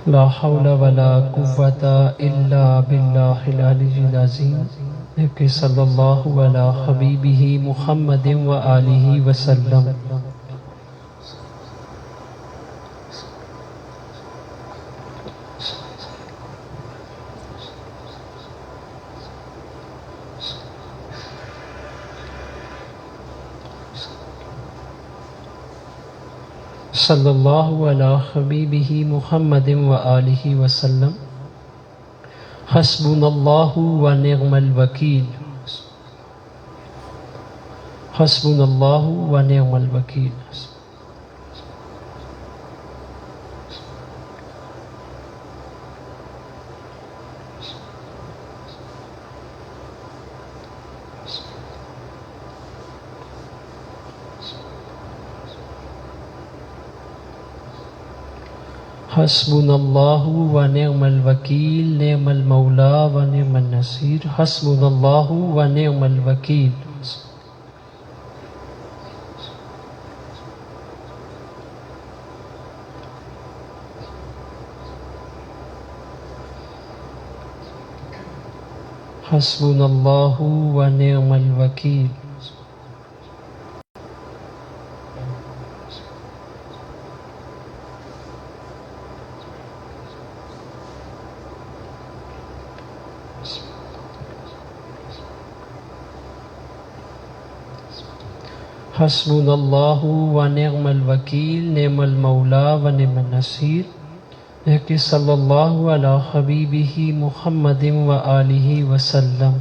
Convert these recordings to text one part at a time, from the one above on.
لا حول ولا قوة إلا بالله العلي العظيم کہ صلی اللہ علی حبیبہ محمد وآلہ وسلم۔ صلی اللہ علی حبیبہ محمد وآلہ وسلم۔ حسبنا اللہ ونعم الوکیل، حسبنا اللہ ونعم الوکیل۔ حسبنا اللہ ونعم الوکیل، نعم المولا ونعم النصیر۔ حسبنا اللہ ونعم الوکیل۔ حسبنا اللہ ونعم الوکیل۔ حسبنا اللہ ونعم الوکیل، نعم المولا ونعم النصیر۔ کہ صلی اللہ علی حبیبہ محمد وآلہ وسلم۔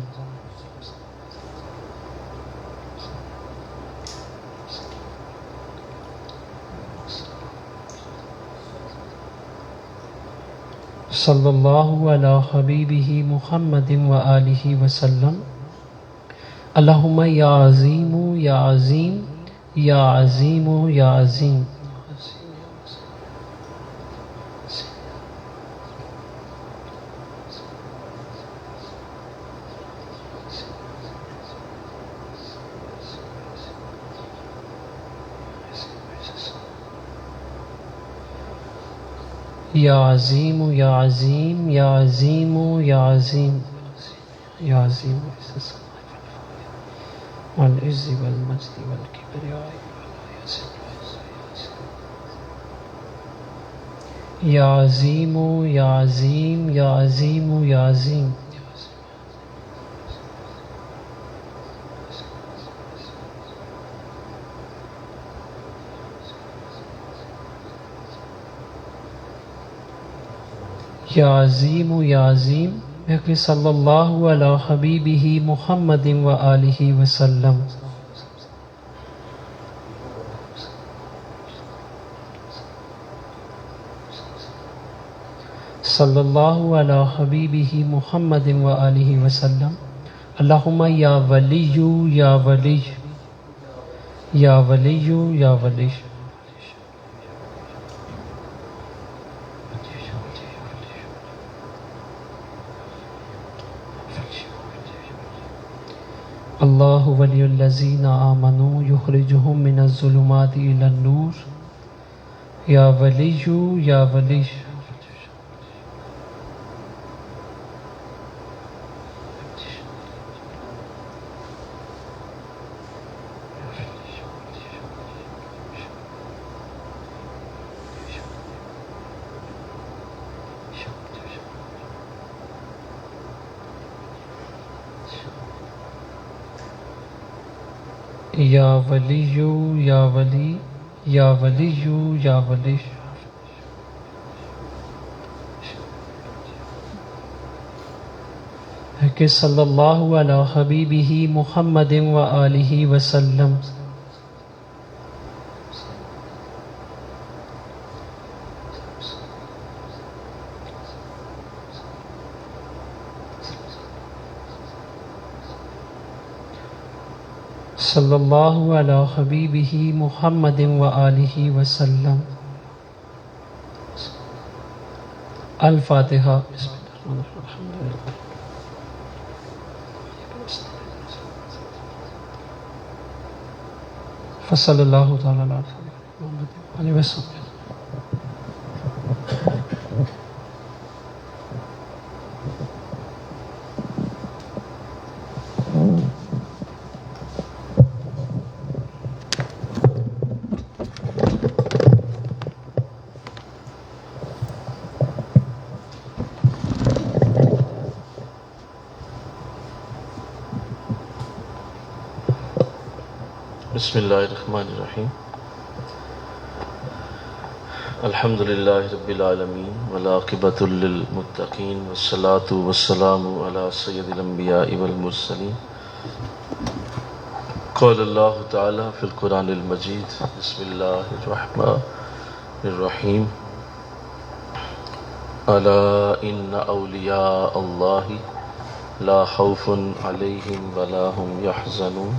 صلی اللہ علی حبیبہ محمد وآلہ وسلم۔ اللہم یا عظیم یا عظیم یا عظیم یا عظیم۔ یا عظیم یا عظیم یا عظیم یا عظیم یا عظیم والعز والمجد والکبریاء یا عظیم یا عظیم یا عظیم یا عظیم۔ یا عظیم یا عظیم کہ صلی اللہ علی حبیبہ محمد وآلہ وسلم۔ صلی اللہ علی حبیبہ محمد وآلہ وسلم۔ اللہم یا ولی یا ولی یا ولی یا ولی۔ اللہ ولی الذین آمنوا یخرجہم من الظلمات الی النور۔ یا ولی یا ولی۔ یا ولی یا ولی یا ولی یا ولی۔ کہ صلی اللہ علی حبیبہ محمد وآلہ وسلم۔ صلی اللہ علی حبیبہ محمد وآلہ وسلم۔ الفاتحہ۔ بسم اللہ الرحمن الرحیم۔ فصلی اللہ تعالی علیہ وسلم۔ بسم اللہ الرحمن الرحیم الحمد للہ رب العالمین والعاقبۃ للمتقین والصلاة والسلام علی سید الانبیاء والمرسلین قال اللہ تعالی فی القرآن المجید بسم اللہ الرحمن الرحیم الا ان اولیاء اللہ لا خوف علیہم ولا هم یحزنون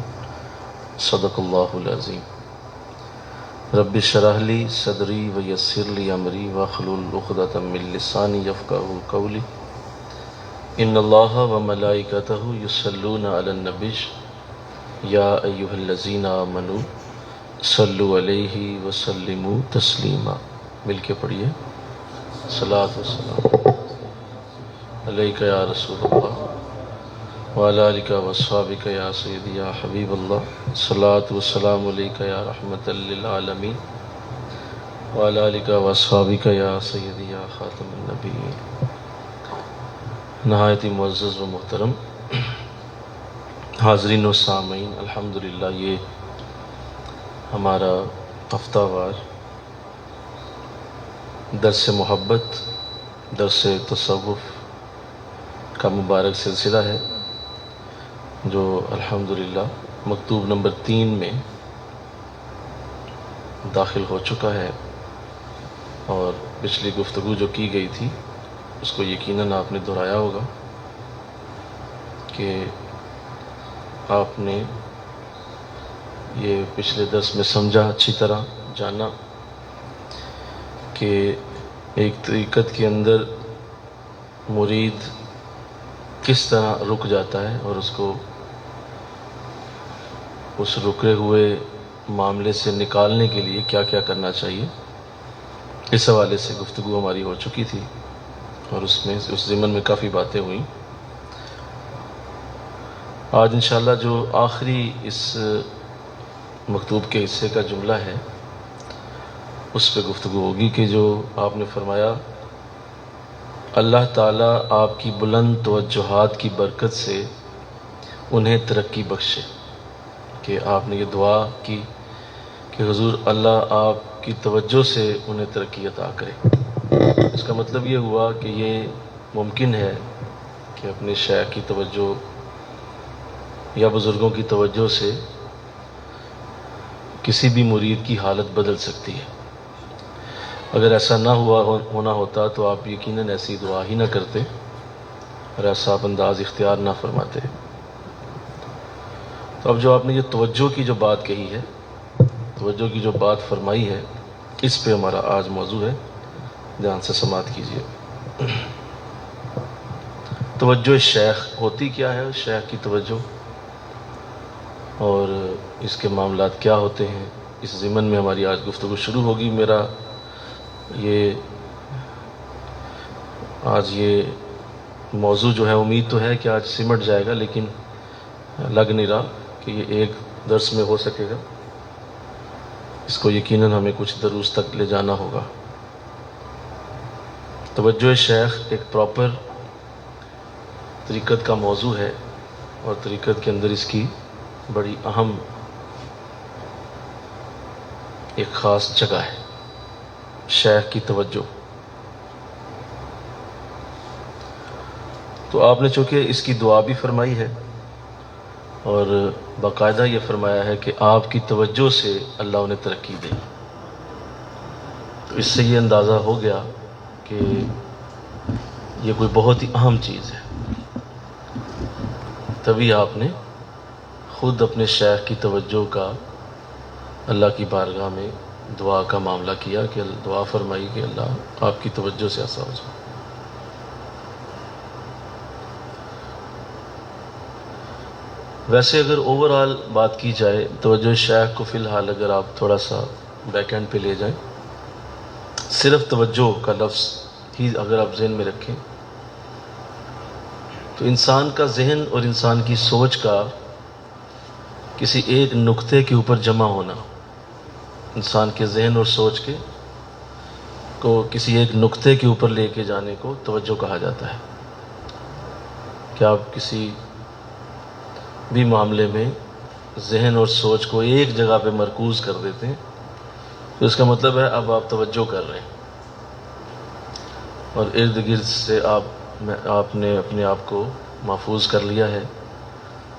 صدق اللہ العظیم رب اشرح لی صدری ویسر لی امری واحلل عقدۃ من لسانی یفقہوا قولی ان اللہ وملائکتہ یصلون علی النبی یا ایہا الذین آمنوا صلوا علیہ وسلموا تسلیما. مل کے پڑھیے. صلاۃ والسلام علیک یا رسول اللہ وعلی آلک واصحابک یا سیدی یا حبیب اللہ. صلاۃ والسلام علیک یا رحمۃ للعالمین وعلی آلک واصحابک یا سیدی یا خاتم النبیین. نہایت ہی معزز و محترم حاضرین و سامعین، الحمدللہ یہ ہمارا ہفتہ وار درس محبت، درس تصوف کا مبارک سلسلہ ہے جو الحمدللہ مکتوب نمبر 3 میں داخل ہو چکا ہے، اور پچھلی گفتگو جو کی گئی تھی اس کو یقیناً آپ نے دہرایا ہوگا کہ آپ نے یہ پچھلے درس میں سمجھا، اچھی طرح جانا کہ ایک طریقت کے اندر مرید کس طرح رک جاتا ہے اور اس کو اس رکے ہوئے معاملے سے نکالنے کے لیے کیا کیا کرنا چاہیے. اس حوالے سے گفتگو ہماری ہو چکی تھی اور اس ضمن میں کافی باتیں ہوئیں. آج انشاءاللہ جو آخری اس مکتوب کے حصے کا جملہ ہے اس پہ گفتگو ہوگی کہ جو آپ نے فرمایا اللہ تعالیٰ آپ کی بلند توجہات کی برکت سے انہیں ترقی بخشے. کہ آپ نے یہ دعا کی کہ حضور اللہ آپ کی توجہ سے انہیں ترقی عطا کرے. اس کا مطلب یہ ہوا کہ یہ ممکن ہے کہ اپنے شیخ کی توجہ یا بزرگوں کی توجہ سے کسی بھی مرید کی حالت بدل سکتی ہے. اگر ایسا نہ ہونا ہوتا تو آپ یقیناً ایسی دعا ہی نہ کرتے اور ایسا آپ انداز اختیار نہ فرماتے. تو اب جو آپ نے یہ توجہ کی جو بات کہی ہے، توجہ کی جو بات فرمائی ہے، اس پہ ہمارا آج موضوع ہے. دھیان سے سماعت کیجیے. توجہ شیخ ہوتی کیا ہے، شیخ کی توجہ، اور اس کے معاملات کیا ہوتے ہیں، اس ضمن میں ہماری آج گفتگو شروع ہوگی. میرا آج یہ موضوع جو ہے امید تو ہے کہ آج سمٹ جائے گا، لیکن لگ نہیں رہا کہ یہ ایک درس میں ہو سکے گا. اس کو یقیناً ہمیں کچھ دروس تک لے جانا ہوگا. توجہ شیخ ایک پراپر طریقت کا موضوع ہے، اور طریقت کے اندر اس کی بڑی اہم ایک خاص جگہ ہے، شیخ کی توجہ. تو آپ نے چونکہ اس کی دعا بھی فرمائی ہے اور باقاعدہ یہ فرمایا ہے کہ آپ کی توجہ سے اللہ انہیں ترقی دے، تو اس سے یہ اندازہ ہو گیا کہ یہ کوئی بہت ہی اہم چیز ہے. تبھی آپ نے خود اپنے شیخ کی توجہ کا اللہ کی بارگاہ میں دعا کا معاملہ کیا کہ دعا فرمائی کہ اللہ آپ کی توجہ سے ایسا ہو جائے. ویسے اگر اوورآل بات کی جائے توجہ شیخ کو فی الحال اگر آپ تھوڑا سا بیک اینڈ پہ لے جائیں، صرف توجہ کا لفظ ہی اگر آپ ذہن میں رکھیں تو انسان کا ذہن اور انسان کی سوچ کا کسی ایک نقطے کے اوپر جمع ہونا، انسان کے ذہن اور سوچ کو کسی ایک نقطے کے اوپر لے کے جانے کو توجہ کہا جاتا ہے. کہ آپ کسی بھی معاملے میں ذہن اور سوچ کو ایک جگہ پہ مرکوز کر دیتے ہیں تو اس کا مطلب ہے اب آپ توجہ کر رہے ہیں اور ارد گرد سے آپ نے اپنے آپ کو محفوظ کر لیا ہے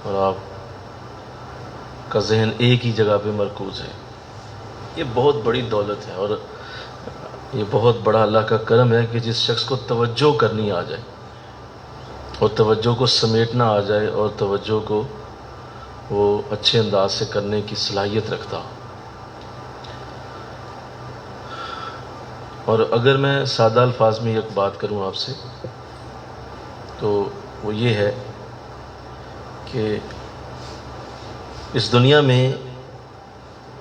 اور آپ کا ذہن ایک ہی جگہ پہ مرکوز ہے. یہ بہت بڑی دولت ہے اور یہ بہت بڑا اللہ کا کرم ہے کہ جس شخص کو توجہ کرنی آ جائے اور توجہ کو سمیٹنا آ جائے اور توجہ کو وہ اچھے انداز سے کرنے کی صلاحیت رکھتا. اور اگر میں سادہ الفاظ میں ایک بات کروں آپ سے تو وہ یہ ہے کہ اس دنیا میں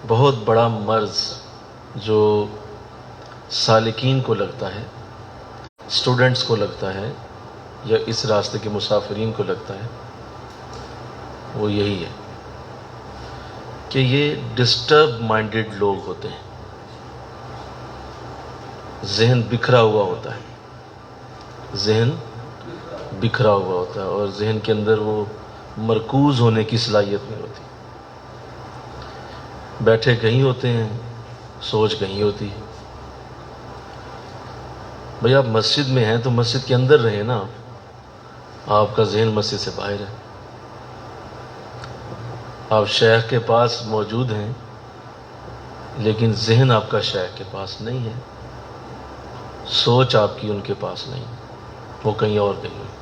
بہت بڑا مرض جو سالکین کو لگتا ہے، اسٹوڈنٹس کو لگتا ہے یا اس راستے کے مسافرین کو لگتا ہے، وہ یہی ہے کہ یہ ڈسٹرب مائنڈڈ لوگ ہوتے ہیں. ذہن بکھرا ہوا ہوتا ہے، ذہن بکھرا ہوا ہوتا ہے اور ذہن کے اندر وہ مرکوز ہونے کی صلاحیت نہیں ہوتی. بیٹھے کہیں ہوتے ہیں، سوچ کہیں ہوتی ہے. بھئی آپ مسجد میں ہیں تو مسجد کے اندر رہیں نا، آپ کا ذہن مسجد سے باہر ہے. آپ شیخ کے پاس موجود ہیں لیکن ذہن آپ کا شیخ کے پاس نہیں ہے، سوچ آپ کی ان کے پاس نہیں، وہ کہیں اور گئی ہوئی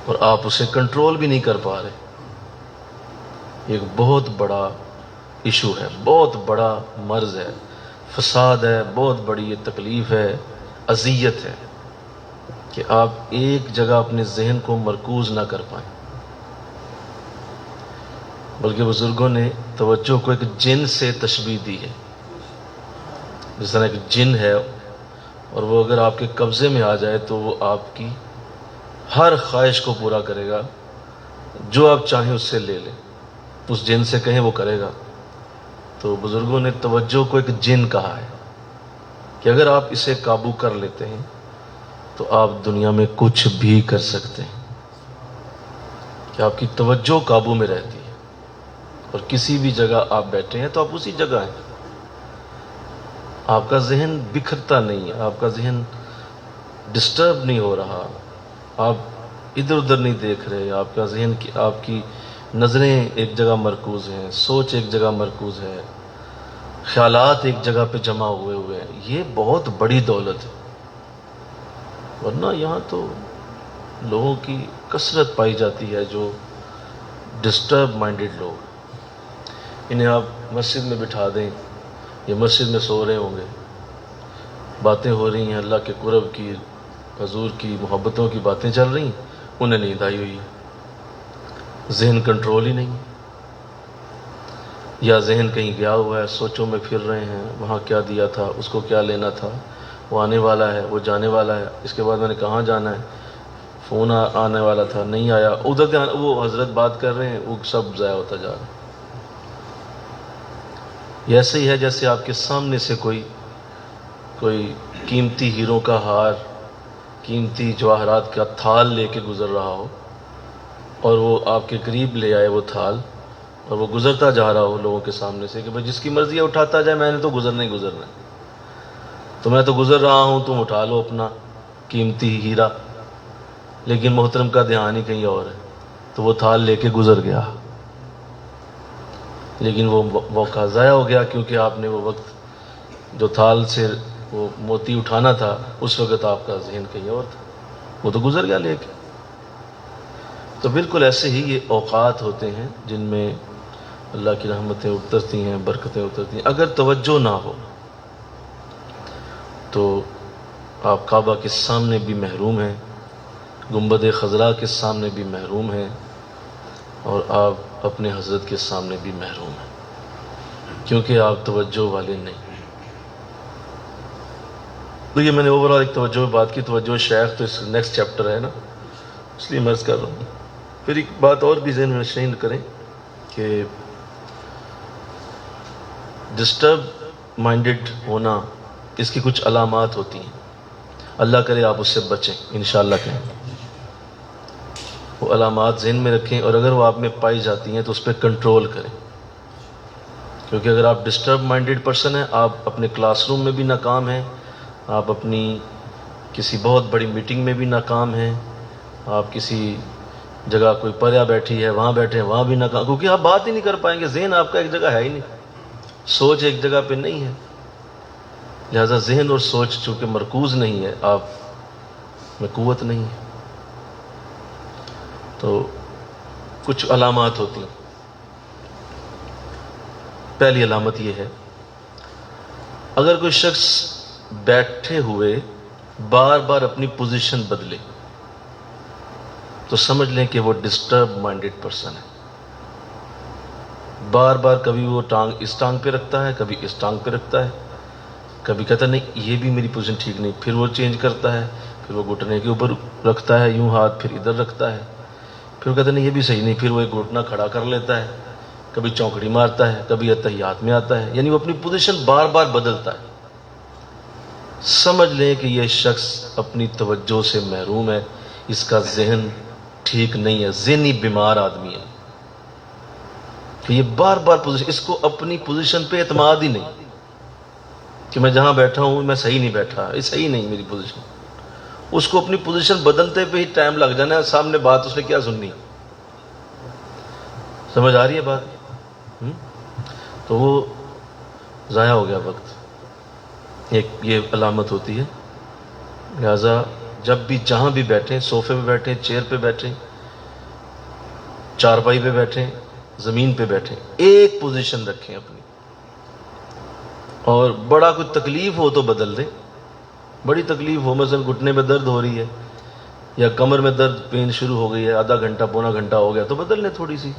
اور آپ اسے کنٹرول بھی نہیں کر پا رہے. ایک بہت بڑا ایشو ہے، بہت بڑا مرض ہے، فساد ہے، بہت بڑی یہ تکلیف ہے، اذیت ہے کہ آپ ایک جگہ اپنے ذہن کو مرکوز نہ کر پائیں. بلکہ بزرگوں نے توجہ کو ایک جن سے تشبیہ دی ہے. جس طرح ایک جن ہے اور وہ اگر آپ کے قبضے میں آ جائے تو وہ آپ کی ہر خواہش کو پورا کرے گا، جو آپ چاہیں اس سے لے لیں، اس جن سے کہیں وہ کرے گا. تو بزرگوں نے توجہ کو ایک جن کہا ہے کہ اگر آپ اسے قابو کر لیتے ہیں تو آپ دنیا میں کچھ بھی کر سکتے ہیں. کہ آپ کی توجہ قابو میں رہتی ہے اور کسی بھی جگہ آپ بیٹھے ہیں تو آپ اسی جگہ ہیں. آپ کا ذہن بکھرتا نہیں ہے، آپ کا ذہن ڈسٹرب نہیں ہو رہا، آپ ادھر ادھر نہیں دیکھ رہے، آپ کا ذہن آپ کی نظریں ایک جگہ مرکوز ہیں، سوچ ایک جگہ مرکوز ہے، خیالات ایک جگہ پہ جمع ہوئے ہیں. یہ بہت بڑی دولت ہے. ورنہ یہاں تو لوگوں کی کثرت پائی جاتی ہے جو ڈسٹرب مائنڈڈ لوگ. انہیں آپ مسجد میں بٹھا دیں، یہ مسجد میں سو رہے ہوں گے، باتیں ہو رہی ہیں اللہ کے قرب کی، حضور کی محبتوں کی باتیں چل رہی ہیں، انہیں نیند آئی ہوئی ہے، ذہن کنٹرول ہی نہیں. یا ذہن کہیں گیا ہوا ہے، سوچوں میں پھر رہے ہیں، وہاں کیا دیا تھا، اس کو کیا لینا تھا، وہ آنے والا ہے، وہ جانے والا ہے، اس کے بعد میں نے کہاں جانا ہے، فون آنے والا تھا نہیں آیا، ادھر وہ حضرت بات کر رہے ہیں، وہ سب ضائع ہوتا جا رہا ہے. یہ ایسے ہی ہے جیسے آپ کے سامنے سے کوئی قیمتی ہیروں کا ہار، قیمتی جواہرات کا تھال لے کے گزر رہا ہو اور وہ آپ کے قریب لے آئے وہ تھال اور وہ گزرتا جا رہا ہو لوگوں کے سامنے سے کہ بھائی جس کی مرضی ہے اٹھاتا جائے، میں نے تو گزرنا ہی گزرنا ہے، تو میں تو گزر رہا ہوں، تم اٹھا لو اپنا قیمتی ہیرا. لیکن محترم کا دھیان ہی کہیں اور ہے تو وہ تھال لے کے گزر گیا، لیکن وہ موقع ضائع ہو گیا کیونکہ آپ نے وہ وقت جو تھال سے وہ موتی اٹھانا تھا اس وقت آپ کا ذہن کہیں اور تھا، وہ تو گزر گیا لے کے. تو بالکل ایسے ہی یہ اوقات ہوتے ہیں جن میں اللہ کی رحمتیں اترتی ہیں، برکتیں اترتی ہیں. اگر توجہ نہ ہو تو آپ کعبہ کے سامنے بھی محروم ہیں، گنبد خضراء کے سامنے بھی محروم ہیں اور آپ اپنے حضرت کے سامنے بھی محروم ہیں کیونکہ آپ توجہ والے نہیں. تو یہ میں نے اوورال ایک توجہ بات کی. توجہ شیخ تو اس نیکسٹ چیپٹر ہے نا، اس لیے مرض کر رہا ہوں. پھر ایک بات اور بھی ذہن میں نشین کریں کہ ڈسٹرب مائنڈڈ ہونا اس کی کچھ علامات ہوتی ہیں. اللہ کرے آپ اس سے بچیں انشاءاللہ. کہیں وہ علامات ذہن میں رکھیں، اور اگر وہ آپ میں پائی جاتی ہیں تو اس پہ کنٹرول کریں، کیونکہ اگر آپ ڈسٹرب مائنڈیڈ پرسن ہیں، آپ اپنے کلاس روم میں بھی ناکام ہیں، آپ اپنی کسی بہت بڑی میٹنگ میں بھی ناکام ہیں، آپ کسی جگہ کوئی پریا بیٹھی ہے وہاں بیٹھے ہیں وہاں بھی ناکام، کیونکہ آپ بات ہی نہیں کر پائیں گے، ذہن آپ کا ایک جگہ ہے ہی نہیں، سوچ ایک جگہ پہ نہیں ہے، لہذا ذہن اور سوچ چونکہ مرکوز نہیں ہے، آپ میں قوت نہیں ہے۔ تو کچھ علامات ہوتی ہیں۔ پہلی علامت یہ ہے، اگر کوئی شخص بیٹھے ہوئے بار بار اپنی پوزیشن بدلے تو سمجھ لیں کہ وہ ڈسٹرب مائنڈیڈ پرسن ہے۔ بار بار کبھی وہ ٹانگ اس ٹانگ پہ رکھتا ہے، کبھی اس ٹانگ پہ رکھتا ہے، کبھی کہتا ہے نہیں یہ بھی میری پوزیشن ٹھیک نہیں، پھر وہ چینج کرتا ہے، پھر وہ گھٹنے کے اوپر رکھتا ہے یوں ہاتھ، پھر ادھر رکھتا ہے، پھر وہ کہتا ہے نہیں یہ بھی صحیح نہیں، پھر وہ ایک گھٹنا کھڑا کر لیتا ہے، کبھی چونکڑی مارتا ہے، کبھی اتحیات میں آتا ہے، یعنی وہ اپنی پوزیشن بار بار بدلتا ہے۔ سمجھ لیں کہ یہ شخص اپنی توجہ سے محروم ہے، اس کا ذہن ٹھیک نہیں ہے، ذہنی بیمار آدمی ہے کہ یہ بار بار پوزیشن، اس کو اپنی پوزیشن پہ اعتماد ہی نہیں کہ میں جہاں بیٹھا ہوں میں صحیح نہیں بیٹھا، یہ صحیح نہیں میری پوزیشن، اس کو اپنی پوزیشن بدلتے پہ ہی ٹائم لگ جانا ہے، سامنے بات اس نے کیا سننی، سمجھ آ رہی ہے بات؟ تو وہ ضائع ہو گیا وقت، ایک یہ علامت ہوتی ہے۔ لہذا جب بھی جہاں بھی بیٹھیں، صوفے پہ بیٹھیں، چیئر پہ بیٹھیں، چارپائی پہ بیٹھیں، زمین پہ بیٹھیں، ایک پوزیشن رکھیں اپنی، اور بڑا کوئی تکلیف ہو تو بدل دیں، بڑی تکلیف ہو مثلا گھٹنے میں درد ہو رہی ہے یا کمر میں درد پین شروع ہو گئی ہے، آدھا گھنٹہ پونا گھنٹہ ہو گیا تو بدل لیں تھوڑی سی۔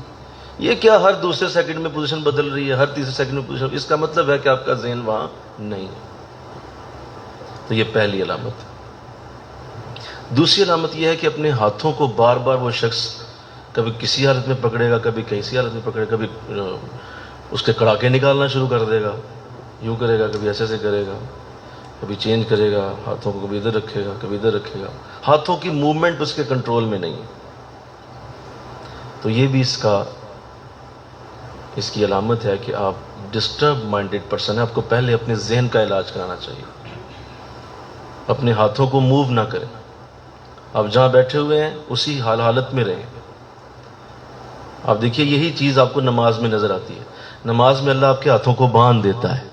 یہ کیا ہر دوسرے سیکنڈ میں پوزیشن بدل رہی ہے، ہر تیسرے سیکنڈ میں پوزیشن، اس کا مطلب ہے کہ آپ کا ذہن وہاں نہیں ہے۔ تو یہ پہلی علامت ہے۔ دوسری علامت یہ ہے کہ اپنے ہاتھوں کو بار بار وہ شخص کبھی کسی حالت میں پکڑے گا، کبھی کسی حالت میں پکڑے گا، کبھی اس کے کڑاکے نکالنا شروع کر دے گا، یوں کرے گا، کبھی ایسے کرے گا، کبھی چینج کرے گا ہاتھوں کو، کبھی ادھر رکھے گا، کبھی ادھر رکھے گا، ہاتھوں کی موومنٹ اس کے کنٹرول میں نہیں ہے۔ تو یہ بھی اس کی علامت ہے کہ آپ ڈسٹرب مائنڈیڈ پرسن ہیں، آپ کو پہلے اپنے ذہن کا علاج کرانا چاہیے، اپنے ہاتھوں کو موو نہ کریں، آپ جہاں بیٹھے ہوئے ہیں اسی حالت میں رہیں۔ آپ دیکھیے یہی چیز آپ کو نماز میں نظر آتی ہے، نماز میں اللہ آپ کے ہاتھوں کو باندھ دیتا ہے،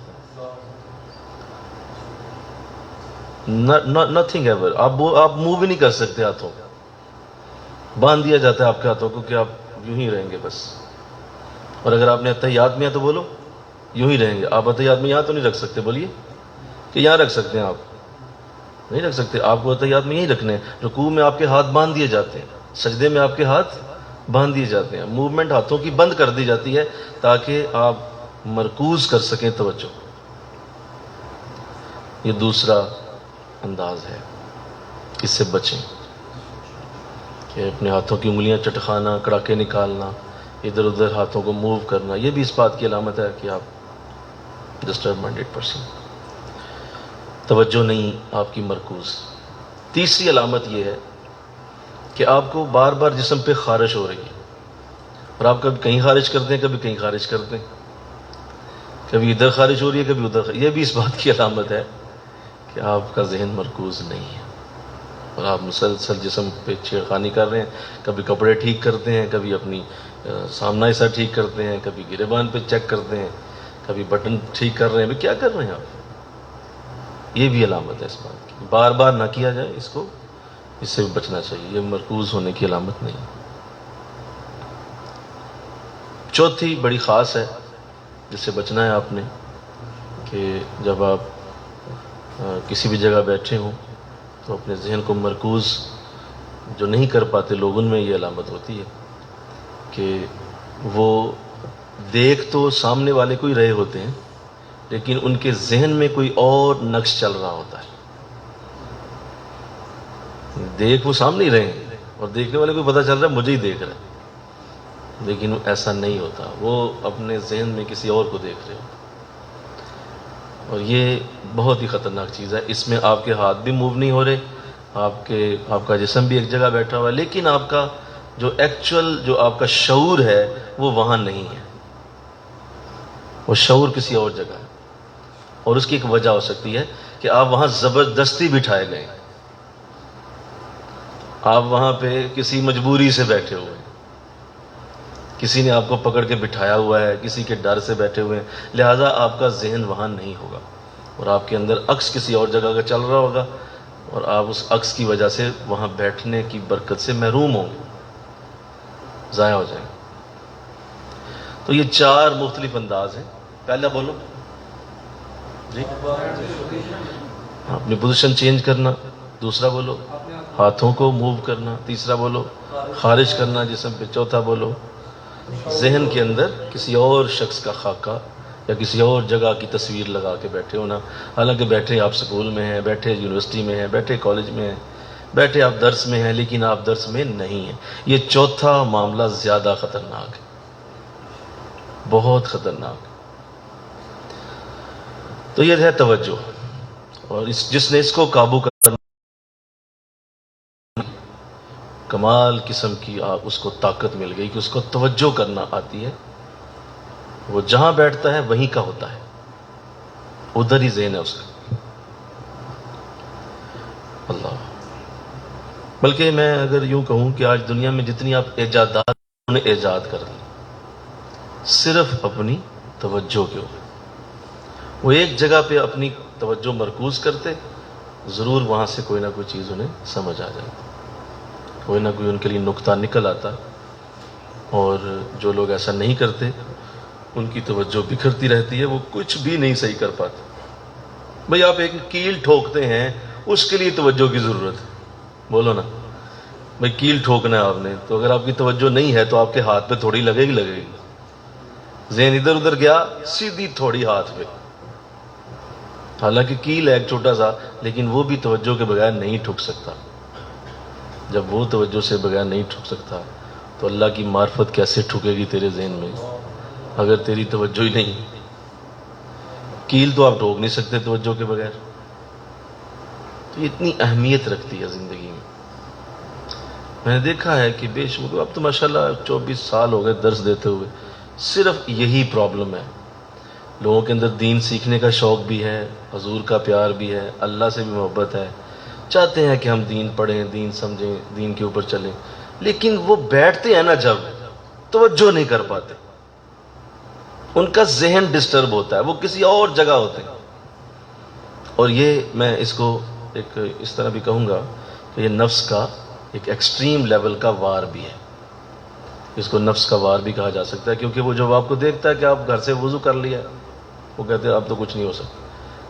نتھنگ ایور، آپ موو بھی نہیں کر سکتے، ہاتھوں باندھ دیا جاتا ہے آپ کے ہاتھوں کو کہ آپ یوں ہی رہیں گے بس۔ اور اگر آپ نے اتحیات میں ہے تو بولو یوں ہی رہیں گے، آپ اتحیات میں یہاں تو نہیں رکھ سکتے، بولیے کہ یہاں رکھ سکتے ہیں، آپ نہیں رکھ سکتے، آپ کو اتحیات میں یہی رکھنے ہیں۔ رکوع میں آپ کے ہاتھ باندھ دیے جاتے ہیں، سجدے میں آپ کے ہاتھ باندھ دیے جاتے ہیں، موومنٹ ہاتھوں کی بند کر دی جاتی ہے تاکہ آپ مرکوز کر سکیں توجہ۔ یہ دوسرا انداز ہے، اس سے بچیں کہ اپنے ہاتھوں کی انگلیاں چٹکانا، کڑاکے نکالنا، ادھر ادھر ہاتھوں کو موو کرنا، یہ بھی اس بات کی علامت ہے کہ آپ ڈسٹرب مائنڈیڈ پرسن، توجہ نہیں آپ کی مرکوز۔ تیسری علامت یہ ہے کہ آپ کو بار بار جسم پہ خارش ہو رہی ہے، اور آپ کبھی کہیں خارش کرتے ہیں، کبھی کہیں خارش کرتے ہیں، کبھی ادھر خارش ہو رہی ہے، کبھی ادھر، یہ بھی اس بات کی علامت ہے کہ آپ کا ذہن مرکوز نہیں ہے، اور آپ مسلسل جسم پہ چھیڑخانی کر رہے ہیں، کبھی کپڑے ٹھیک کرتے ہیں، کبھی اپنی سامنا حصہ ٹھیک کرتے ہیں، کبھی گریبان پہ چیک کرتے ہیں، کبھی بٹن ٹھیک کر رہے ہیں، کیا کر رہے ہیں آپ؟ یہ بھی علامت ہے اس بات کی، بار بار نہ کیا جائے اس کو، اس سے بھی بچنا چاہیے، یہ مرکوز ہونے کی علامت نہیں۔ چوتھی بڑی خاص ہے جس سے بچنا ہے آپ نے، کہ جب آپ کسی بھی جگہ بیٹھے ہوں تو اپنے ذہن کو مرکوز جو نہیں کر پاتے لوگ، ان میں یہ علامت ہوتی ہے کہ وہ دیکھ تو سامنے والے کو ہی رہے ہوتے ہیں لیکن ان کے ذہن میں کوئی اور نقش چل رہا ہوتا ہے۔ دیکھ وہ سامنے ہی رہے ہیں اور دیکھنے والے کو پتہ چل رہا ہے مجھے ہی دیکھ رہا ہے، لیکن ایسا نہیں ہوتا، وہ اپنے ذہن میں کسی اور کو دیکھ رہے ہوتے ہیں، اور یہ بہت ہی خطرناک چیز ہے۔ اس میں آپ کے ہاتھ بھی موو نہیں ہو رہے، آپ کا جسم بھی ایک جگہ بیٹھا ہوا ہے، لیکن آپ کا جو ایکچوئل جو آپ کا شعور ہے وہ وہاں نہیں ہے، وہ شعور کسی اور جگہ ہے. اور اس کی ایک وجہ ہو سکتی ہے کہ آپ وہاں زبردستی بٹھائے گئے، آپ وہاں پہ کسی مجبوری سے بیٹھے ہوئے ہیں، کسی نے آپ کو پکڑ کے بٹھایا ہوا ہے، کسی کے ڈر سے بیٹھے ہوئے ہیں، لہٰذا آپ کا ذہن وہاں نہیں ہوگا اور آپ کے اندر عکس کسی اور جگہ کا چل رہا ہوگا اور آپ اس عکس کی وجہ سے وہاں بیٹھنے کی برکت سے محروم ہوں گے، ضائع ہو جائیں گے. تو یہ 4 مختلف انداز ہیں. پہلا بولو جی، اپنی پوزیشن چینج کرنا. دوسرا بولو ہاتھوں کو موو کرنا. تیسرا بولو خارج کرنا جسم پہ. چوتھا بولو ذہن کے اندر کسی اور شخص کا خاکہ یا کسی اور جگہ کی تصویر لگا کے بیٹھے ہونا، حالانکہ بیٹھے آپ سکول میں ہیں، بیٹھے یونیورسٹی میں ہیں، بیٹھے کالج میں ہیں، بیٹھے آپ درس میں ہیں، لیکن آپ درس میں نہیں ہیں. یہ چوتھا معاملہ زیادہ خطرناک ہے، بہت خطرناک. تو یہ ہے توجہ، اور جس نے اس کو قابو کرنا، کمال قسم کی اس کو طاقت مل گئی کہ اس کو توجہ کرنا آتی ہے. وہ جہاں بیٹھتا ہے وہیں کا ہوتا ہے، ادھر ہی ذہن ہے اس کا. اللہ. بلکہ میں اگر یوں کہوں کہ آج دنیا میں جتنی آپ ایجادات نے ایجاد کر لی صرف اپنی توجہ کے اوپر، وہ ایک جگہ پہ اپنی توجہ مرکوز کرتے، ضرور وہاں سے کوئی نہ کوئی چیز انہیں سمجھ آ جاتی، کوئی نہ کوئی ان کے لیے نقطہ نکل آتا. اور جو لوگ ایسا نہیں کرتے ان کی توجہ بکھرتی رہتی ہے، وہ کچھ بھی نہیں صحیح کر پاتے. بھئی آپ ایک کیل ٹھوکتے ہیں، اس کے لیے توجہ کی ضرورت ہے. بولو نا بھئی، کیل ٹھوکنا ہے آپ نے، تو اگر آپ کی توجہ نہیں ہے تو آپ کے ہاتھ پہ تھوڑی لگے گی. ذہن ادھر ادھر گیا، سیدھی تھوڑی ہاتھ پہ. حالانکہ کیل ہے ایک چھوٹا سا، لیکن وہ بھی توجہ کے بغیر نہیں ٹھک سکتا. جب وہ توجہ سے بغیر نہیں ٹھک سکتا تو اللہ کی معرفت کیسے ٹھکے گی تیرے ذہن میں اگر تیری توجہ ہی نہیں. کیل تو آپ ٹھوک نہیں سکتے توجہ کے بغیر. تو اتنی اہمیت رکھتی ہے زندگی میں. میں نے دیکھا ہے کہ بے شمار، اب تو ماشاءاللہ 24 سال ہو گئے درس دیتے ہوئے، صرف یہی پرابلم ہے. لوگوں کے اندر دین سیکھنے کا شوق بھی ہے، حضور کا پیار بھی ہے، اللہ سے بھی محبت ہے، چاہتے ہیں کہ ہم دین پڑھیں، دین سمجھیں، دین کے اوپر چلیں، لیکن وہ بیٹھتے ہیں نا جب توجہ نہیں کر پاتے. ان کا ذہن ڈسٹرب ہوتا ہے، وہ کسی اور جگہ ہوتے ہیں. اور یہ میں اس کو ایک اس طرح بھی کہوں گا کہ یہ نفس کا ایک ایکسٹریم لیول کا وار بھی ہے. اس کو نفس کا وار بھی کہا جا سکتا ہے، کیونکہ وہ جب آپ کو دیکھتا ہے کہ آپ گھر سے وضو کر لیا، وہ کہتے ہیں اب تو کچھ نہیں ہو سکتا.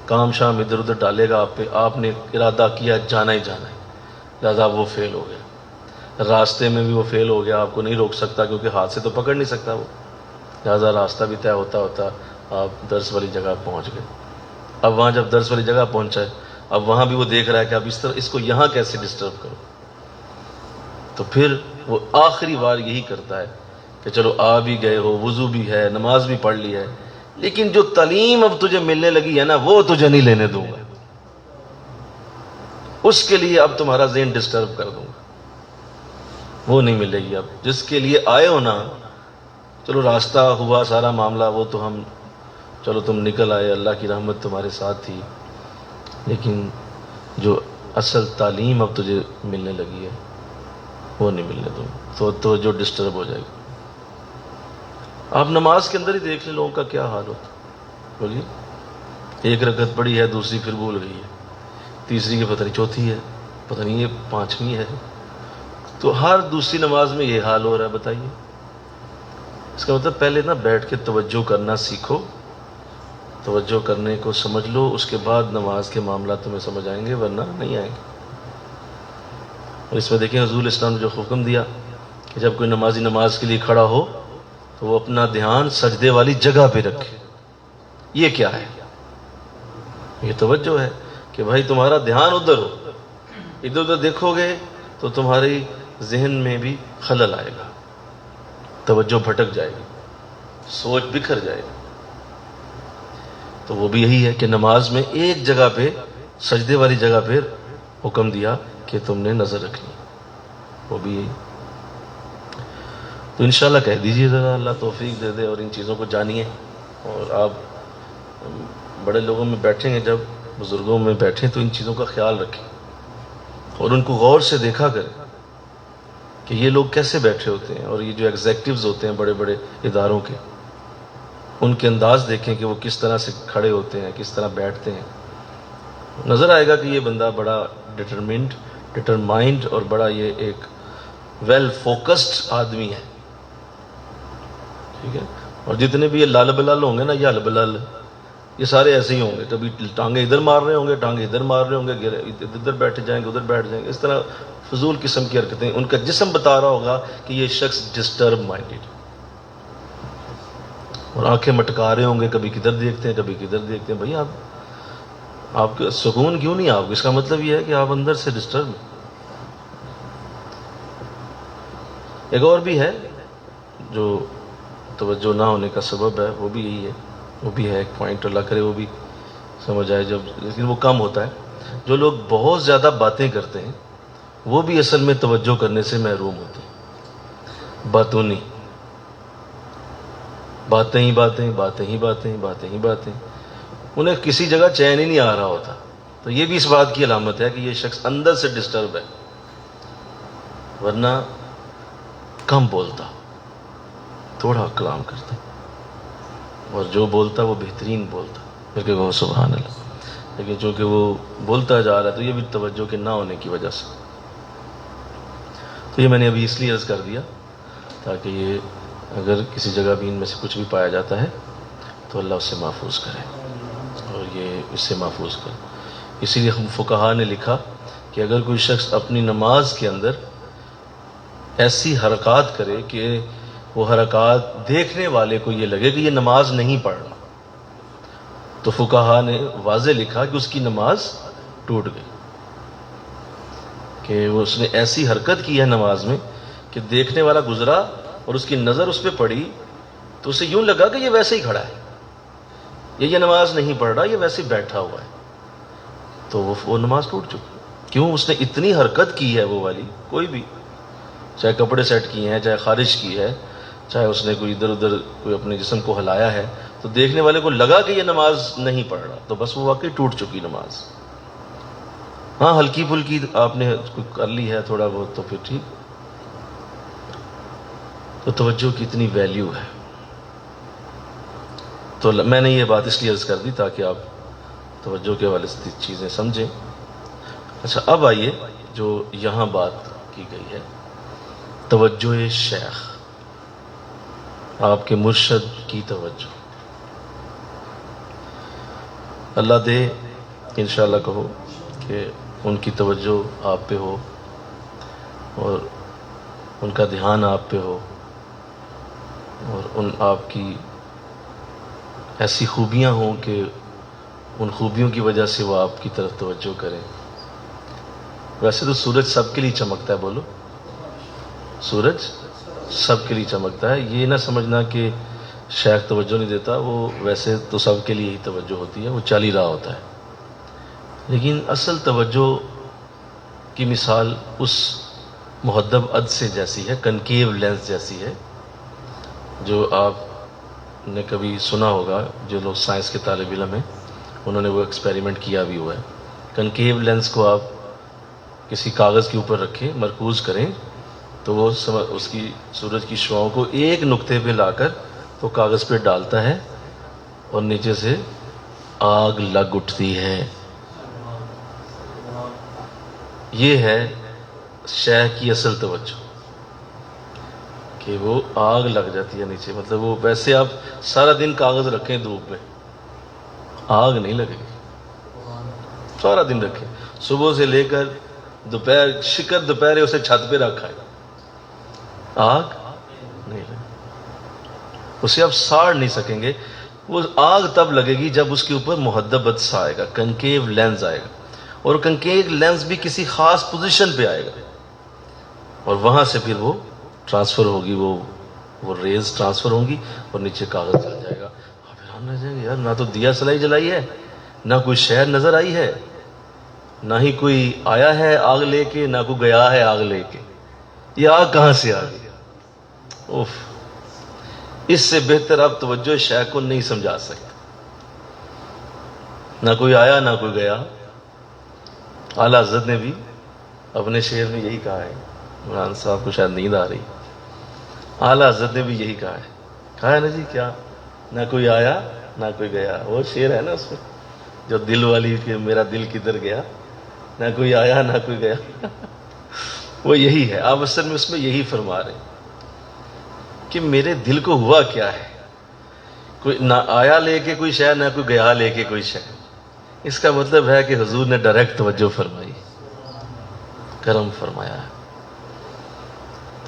کام شام ادھر ادھر ڈالے گا آپ پہ، آپ نے ارادہ کیا جانا ہی جانا ہے، لہٰذا وہ فیل ہو گیا. راستے میں بھی وہ فیل ہو گیا، آپ کو نہیں روک سکتا کیونکہ ہاتھ سے تو پکڑ نہیں سکتا وہ، لہٰذا راستہ بھی طے ہوتا ہوتا آپ درس والی جگہ پہنچ گئے. اب وہاں جب درس والی جگہ پہنچا ہے، اب وہاں بھی وہ دیکھ رہا ہے کہ اب اس طرح اس کو یہاں کیسے ڈسٹرب کرو. تو پھر وہ آخری بار یہی کرتا ہے کہ چلو آ بھی گئے ہو، وضو بھی ہے، نماز بھی پڑھ لی ہے، لیکن جو تعلیم اب تجھے ملنے لگی ہے نا وہ تجھے نہیں لینے دوں گا، اس کے لیے اب تمہارا ذہن ڈسٹرب کر دوں گا، وہ نہیں ملے گی. اب جس کے لیے آئے ہو نا، چلو راستہ ہوا سارا معاملہ، وہ تو ہم چلو تم نکل آئے، اللہ کی رحمت تمہارے ساتھ تھی، لیکن جو اصل تعلیم اب تجھے ملنے لگی ہے وہ نہیں ملنے دوں، تو جو ڈسٹرب ہو جائے گی. آپ نماز کے اندر ہی دیکھ لیں لوگوں کا کیا حال ہوتا. بولیے، ایک رکعت پڑھی ہے، دوسری پھر بھول گئی ہے، تیسری کی پتہ نہیں چوتھی ہے، پتہ نہیں یہ پانچویں ہے. تو ہر دوسری نماز میں یہ حال ہو رہا ہے. بتائیے، اس کا مطلب پہلے نا بیٹھ کے توجہ کرنا سیکھو، توجہ کرنے کو سمجھ لو، اس کے بعد نماز کے معاملات تمہیں سمجھ آئیں گے، ورنہ نہیں آئیں گے. اور اس میں دیکھیں حضور اسلام نے جو حکم دیا کہ جب کوئی نمازی نماز کے لیے کھڑا ہو تو وہ اپنا دھیان سجدے والی جگہ پہ رکھے. یہ کیا ہے؟ یہ توجہ ہے کہ بھائی تمہارا دھیان ادھر ہو. ادھر ادھر دیکھو گے تو تمہاری ذہن میں بھی خلل آئے گا، توجہ بھٹک جائے گی، سوچ بکھر جائے گی. تو وہ بھی یہی ہے کہ نماز میں ایک جگہ پہ، سجدے والی جگہ پہ حکم دیا کہ تم نے نظر رکھنی، وہ بھی یہی. تو انشاءاللہ کہہ دیجیے ذرا، اللہ توفیق دے دے، اور ان چیزوں کو جانیے. اور آپ بڑے لوگوں میں بیٹھیں گے، جب بزرگوں میں بیٹھیں تو ان چیزوں کا خیال رکھیں اور ان کو غور سے دیکھا کریں کہ یہ لوگ کیسے بیٹھے ہوتے ہیں. اور یہ جو ایگزیکٹوز ہوتے ہیں بڑے بڑے اداروں کے، ان کے انداز دیکھیں کہ وہ کس طرح سے کھڑے ہوتے ہیں، کس طرح بیٹھتے ہیں. نظر آئے گا کہ یہ بندہ بڑا ڈٹرمائنڈ اور بڑا یہ ایک ویل فوکسڈ آدمی ہے. ٹھیک ہے. اور جتنے بھی یہ لال بلال ہوں گے نا، یہ ہل بلال، یہ سارے ایسے ہی ہوں گے. کبھی ٹانگیں ادھر مار رہے ہوں گے، ٹانگیں ادھر مار رہے ہوں گے، ادھر بیٹھ جائیں گے، ادھر بیٹھ جائیں گے. اس طرح فضول قسم کی حرکتیں. ان کا جسم بتا رہا ہوگا کہ یہ شخص ڈسٹرب مائنڈیڈ. اور آنکھیں مٹکا رہے ہوں گے، کبھی کدھر دیکھتے ہیں، کبھی کدھر دیکھتے ہیں. بھائی آپ کا سکون کیوں نہیں؟ آپ اس کا مطلب یہ ہے کہ آپ اندر سے ڈسٹرب ہیں. ایک اور بھی ہے جو توجہ نہ ہونے کا سبب ہے، وہ بھی یہی ہے. وہ بھی ہے ایک پوائنٹ، اللہ کرے وہ بھی سمجھ آئے جب، لیکن وہ کم ہوتا ہے. جو لوگ بہت زیادہ باتیں کرتے ہیں وہ بھی اصل میں توجہ کرنے سے محروم ہوتے ہیں. باتوں نہیں، باتیں ہی باتیں، باتیں ہی باتیں، باتیں ہی باتیں. انہیں کسی جگہ چین ہی نہیں آ رہا ہوتا. تو یہ بھی اس بات کی علامت ہے کہ یہ شخص اندر سے ڈسٹرب ہے. ورنہ کم بولتا، تھوڑا کلام کرتا، اور جو بولتا وہ بہترین بولتا. پھر کہ وہ سبحان اللہ. لیکن چونکہ وہ بولتا جا رہا ہے تو یہ بھی توجہ کے نہ ہونے کی وجہ سے. تو یہ میں نے ابھی اس لیے عرض کر دیا تاکہ یہ اگر کسی جگہ بھی ان میں سے کچھ بھی پایا جاتا ہے تو اللہ اس سے محفوظ کرے اور یہ اس سے محفوظ کرے. اسی لیے ہم فقہا نے لکھا کہ اگر کوئی شخص اپنی نماز کے اندر ایسی حرکات کرے کہ وہ حرکات دیکھنے والے کو یہ لگے کہ یہ نماز نہیں پڑھ رہا، تو فقہا نے واضح لکھا کہ اس کی نماز ٹوٹ گئی. کہ وہ اس نے ایسی حرکت کی ہے نماز میں کہ دیکھنے والا گزرا اور اس کی نظر اس پہ پڑی تو اسے یوں لگا کہ یہ ویسے ہی کھڑا ہے، یہ نماز نہیں پڑھ رہا، یہ ویسے ہی بیٹھا ہوا ہے. تو وہ نماز ٹوٹ چکی. کیوں؟ اس نے اتنی حرکت کی ہے وہ والی. کوئی بھی، چاہے کپڑے سیٹ کیے ہیں، چاہے خارج کی ہے، چاہے اس نے کوئی ادھر ادھر کوئی اپنے جسم کو ہلایا ہے، تو دیکھنے والے کو لگا کہ یہ نماز نہیں پڑھ رہا، تو بس وہ واقعی ٹوٹ چکی نماز. ہاں ہلکی پھلکی آپ نے کر لی ہے تھوڑا بہت تو پھر ٹھیک. تو توجہ کی اتنی ویلیو ہے. تو میں نے یہ بات اس لیے عرض کر دی تاکہ آپ توجہ کے حوالے سے چیزیں سمجھیں. اچھا اب آئیے جو یہاں بات کی گئی ہے، توجہ شیخ، آپ کے مرشد کی توجہ. اللہ دے انشاءاللہ کہو کہ ان کی توجہ آپ پہ ہو اور ان کا دھیان آپ پہ ہو اور ان آپ کی ایسی خوبیاں ہوں کہ ان خوبیوں کی وجہ سے وہ آپ کی طرف توجہ کریں. ویسے تو سورج سب کے لیے چمکتا ہے، بولو، سورج سب کے لیے چمکتا ہے. یہ نہ سمجھنا کہ شیخ توجہ نہیں دیتا، وہ ویسے تو سب کے لیے ہی توجہ ہوتی ہے، وہ چل ہی رہا ہوتا ہے. لیکن اصل توجہ کی مثال اس محدب عد سے جیسی ہے، کنکیو لینس جیسی ہے، جو آپ نے کبھی سنا ہوگا. جو لوگ سائنس کے طالب علم ہیں انہوں نے وہ ایکسپیریمنٹ کیا بھی ہوا ہے. کنکیو لینس کو آپ کسی کاغذ کے اوپر رکھیں، مرکوز کریں، تو وہ اس کی سورج کی شعاؤں کو ایک نقطے پہ لا کر تو کاغذ پہ ڈالتا ہے اور نیچے سے آگ لگ اٹھتی ہے. یہ ہے شیخ کی اصل توجہ کہ وہ آگ لگ جاتی ہے نیچے. مطلب وہ ویسے آپ سارا دن کاغذ رکھیں دھوپ میں، آگ نہیں لگے گی. سارا دن رکھیں، صبح سے لے کر دوپہر، شکر دوپہر اسے چھت پہ رکھا ہے، آگ نہیں لگے. اسے آپ ساڑ نہیں سکیں گے. وہ آگ تب لگے گی جب اس کے اوپر محدب عدسہ آئے گا، کنکیو لینز آئے گا. اور کنکیو لینز بھی کسی خاص پوزیشن پہ آئے گا اور وہاں سے پھر وہ ٹرانسفر ہوگی، وہ ریز ٹرانسفر ہوں گی اور نیچے کاغذ چل جائے گا. پھر ہم رہ جائیں گے، یار نہ تو دیا سلائی جلائی ہے، نہ کوئی شہر نظر آئی ہے، نہ ہی کوئی آیا ہے آگ لے کے، نہ کوئی گیا ہے آگ لے کے. یہ آگ کہاں سے آ گئی؟ اوف، اس سے بہتر آپ توجہ شیخ کو نہیں سمجھا سکتے. نہ کوئی آیا نہ کوئی گیا. اعلیٰ حضرت نے بھی اپنے شعر میں یہی کہا ہے. عمران صاحب کو شاید نیند آ رہی. اعلیٰ حضرت نے بھی یہی کہا ہے نا جی. کیا؟ نہ کوئی آیا نہ کوئی گیا. وہ شعر ہے نا اس میں جو دل والی کہ میرا دل کدھر گیا، نہ کوئی آیا نہ کوئی گیا. وہ یہی ہے. آپ اصل میں اس میں یہی فرما رہے ہیں کہ میرے دل کو ہوا کیا ہے. کوئی نہ آیا لے کے کوئی شے، نہ کوئی گیا لے کے کوئی شے. اس کا مطلب ہے کہ حضور نے ڈائریکٹ توجہ فرمائی، کرم فرمایا ہے.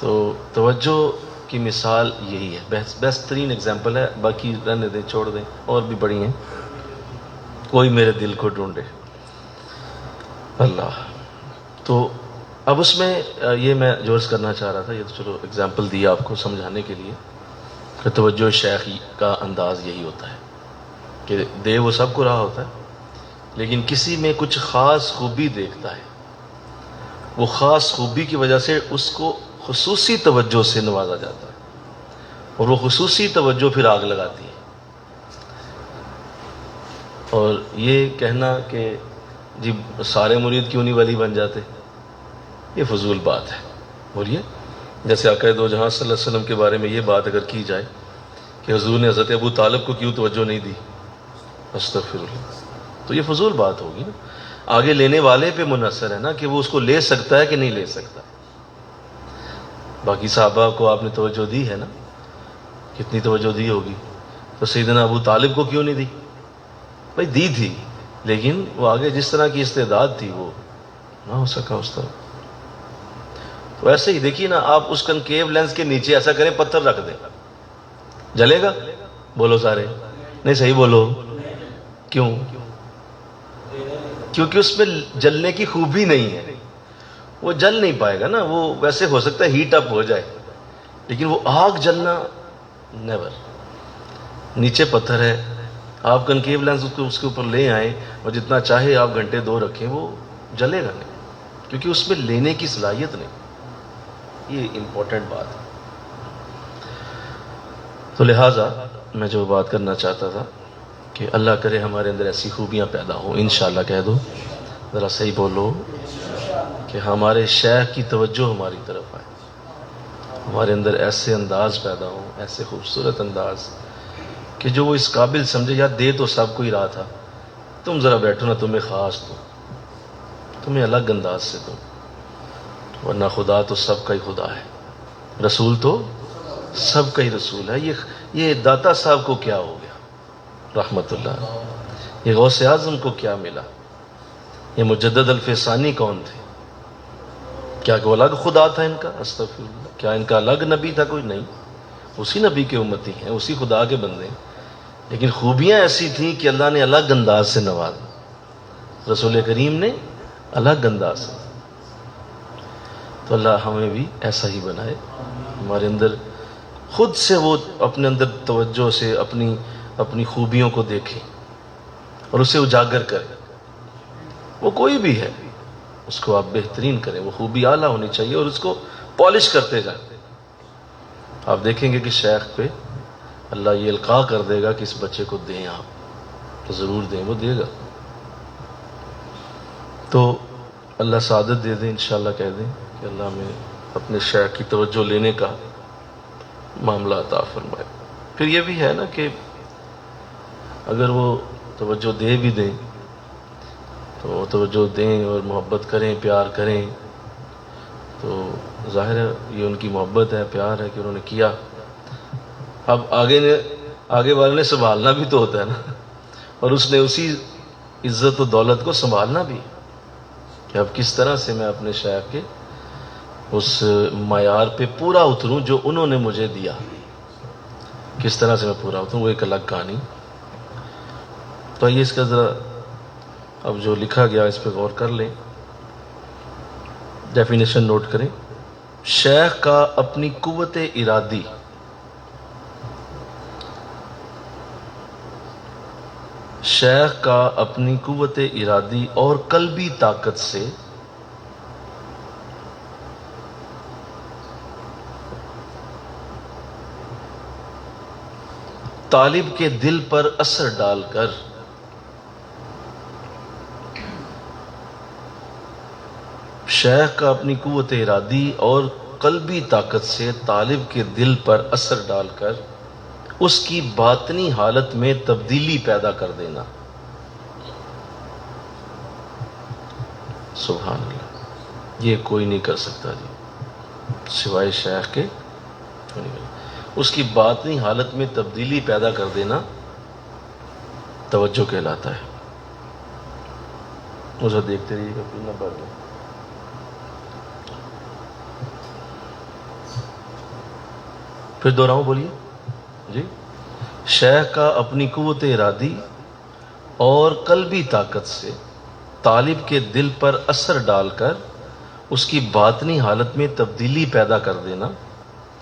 تو توجہ کی مثال یہی ہے. بہترین اگزامپل ہے. باقی رہنے دیں، چھوڑ دیں، اور بھی بڑی ہیں. کوئی میرے دل کو ڈھونڈے اللہ. تو اب اس میں یہ میں جو عرض کرنا چاہ رہا تھا، یہ تو چلو اگزامپل دیا آپ کو سمجھانے کے لیے کہ توجہ شیخ کا انداز یہی ہوتا ہے کہ دے وہ سب کو رہا ہوتا ہے، لیکن کسی میں کچھ خاص خوبی دیکھتا ہے. وہ خاص خوبی کی وجہ سے اس کو خصوصی توجہ سے نوازا جاتا ہے، اور وہ خصوصی توجہ پھر آگ لگاتی ہے. اور یہ کہنا کہ جی سارے مرید کیوں نہیں ولی بن جاتے، یہ فضول بات ہے. اور یہ جیسے آقا دو جہاں صلی اللہ علیہ وسلم کے بارے میں یہ بات اگر کی جائے کہ حضور نے حضرت ابو طالب کو کیوں توجہ نہیں دی، استغفر اللہ، تو یہ فضول بات ہوگی نا. آگے لینے والے پہ منحصر ہے نا کہ وہ اس کو لے سکتا ہے کہ نہیں لے سکتا. باقی صحابہ کو آپ نے توجہ دی ہے نا، کتنی توجہ دی ہوگی. تو سیدنا ابو طالب کو کیوں نہیں دی؟ بھائی دی تھی، لیکن وہ آگے جس طرح کی استعداد تھی وہ نہ ہو سکا اس طرح. تو ایسے ہی دیکھیے نا، آپ اس کنکیو لینس کے نیچے ایسا کریں پتھر رکھ دیں، جلے گا؟ بولو سارے نہیں، صحیح بولو. کیوں؟ کیونکہ اس میں جلنے کی خوبی نہیں ہے. وہ جل نہیں پائے گا نا. وہ ویسے ہو سکتا ہے ہیٹ اپ ہو جائے، لیکن وہ آگ جلنا نیور. نیچے پتھر ہے، آپ کنکیو لینس اس کے اوپر لے آئیں اور جتنا چاہے آپ گھنٹے 2 رکھیں، وہ جلے گا نہیں، کیونکہ اس میں لینے کی صلاحیت نہیں. یہ امپورٹنٹ بات ہے. تو لہٰذا میں جو بات کرنا چاہتا تھا کہ اللہ کرے ہمارے اندر ایسی خوبیاں پیدا ہوں. انشاءاللہ کہہ دو، ذرا صحیح بولو، کہ ہمارے شیخ کی توجہ ہماری طرف آئے، ہمارے اندر ایسے انداز پیدا ہوں، ایسے خوبصورت انداز کہ جو وہ اس قابل سمجھے. یار دے تو سب کو ہی رہا تھا، تم ذرا بیٹھو نا، تمہیں خاص دو، تمہیں الگ انداز سے دو. ورنہ خدا تو سب کا ہی خدا ہے، رسول تو سب کا ہی رسول ہے. یہ داتا صاحب کو کیا ہو گیا رحمت اللہ، یہ غوث اعظم کو کیا ملا، یہ مجدد الفسانی کون تھے؟ کیا کوئی الگ خدا تھا ان کا؟ استغفر اللہ. کیا ان کا الگ نبی تھا؟ کوئی نہیں. اسی نبی کے امتی ہیں، اسی خدا کے بندے ہیں، لیکن خوبیاں ایسی تھیں کہ اللہ نے الگ انداز سے نوازا. رسول کریم نے الگ انداز سے. تو اللہ ہمیں بھی ایسا ہی بنائے، ہمارے اندر خود سے وہ اپنے اندر توجہ سے اپنی خوبیوں کو دیکھے اور اسے اجاگر کرے. وہ کوئی بھی ہے، اس کو آپ بہترین کریں. وہ خوبی اعلیٰ ہونی چاہیے اور اس کو پالش کرتے جائیں. آپ دیکھیں گے کہ شیخ پہ اللہ یہ القاء کر دے گا کہ اس بچے کو دیں، آپ تو ضرور دیں، وہ دے گا. تو اللہ سعادت دے دیں. انشاءاللہ کہہ دیں کہ اللہ ہمیں اپنے شیخ کی توجہ لینے کا معاملہ عطا فرمائے. پھر یہ بھی ہے نا کہ اگر وہ توجہ دے بھی دیں تو توجہ دیں اور محبت کریں، پیار کریں، تو ظاہر ہے یہ ان کی محبت ہے، پیار ہے کہ انہوں نے کیا. اب آگے والے نے سنبھالنا بھی تو ہوتا ہے نا، اور اس نے اسی عزت و دولت کو سنبھالنا بھی کہ اب کس طرح سے میں اپنے شیخ کے اس معیار پہ پورا اتروں جو انہوں نے مجھے دیا. کس طرح سے میں پورا اتروں، وہ ایک الگ کہانی. تو آئیے اس کا ذرا اب جو لکھا گیا اس پہ غور کر لیں. ڈیفینیشن نوٹ کریں. شیخ کا اپنی قوت ارادی، شیخ کا اپنی قوت ارادی اور قلبی طاقت سے طالب کے دل پر اثر ڈال کر شیخ کا اپنی قوت ارادی اور قلبی طاقت سے طالب کے دل پر اثر ڈال کر اس کی باطنی حالت میں تبدیلی پیدا کر دینا. سبحان اللہ، یہ کوئی نہیں کر سکتا جی سوائے شیخ کے. اس کی باطنی حالت میں تبدیلی پیدا کر دینا توجہ کہلاتا ہے. اسے دیکھتے رہیے گا پھر نہ بڑھ جائے. پھر دوہراؤں، بولیے جی. شیخ کا اپنی قوت ارادی اور قلبی طاقت سے طالب کے دل پر اثر ڈال کر اس کی باطنی حالت میں تبدیلی پیدا کر دینا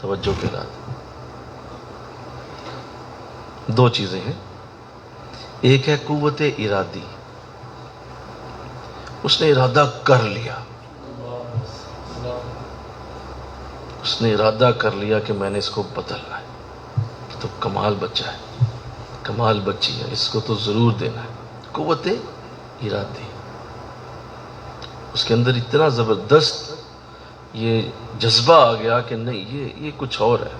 توجہ کہلاتا ہے. دو چیزیں ہیں. ایک ہے قوت ارادی، اس نے ارادہ کر لیا، اس نے ارادہ کر لیا کہ میں نے اس کو بدلنا ہے. تو کمال بچہ ہے، کمال بچی ہے، اس کو تو ضرور دینا ہے. قوت ارادی، اس کے اندر اتنا زبردست یہ جذبہ آ گیا کہ نہیں، یہ کچھ اور ہے،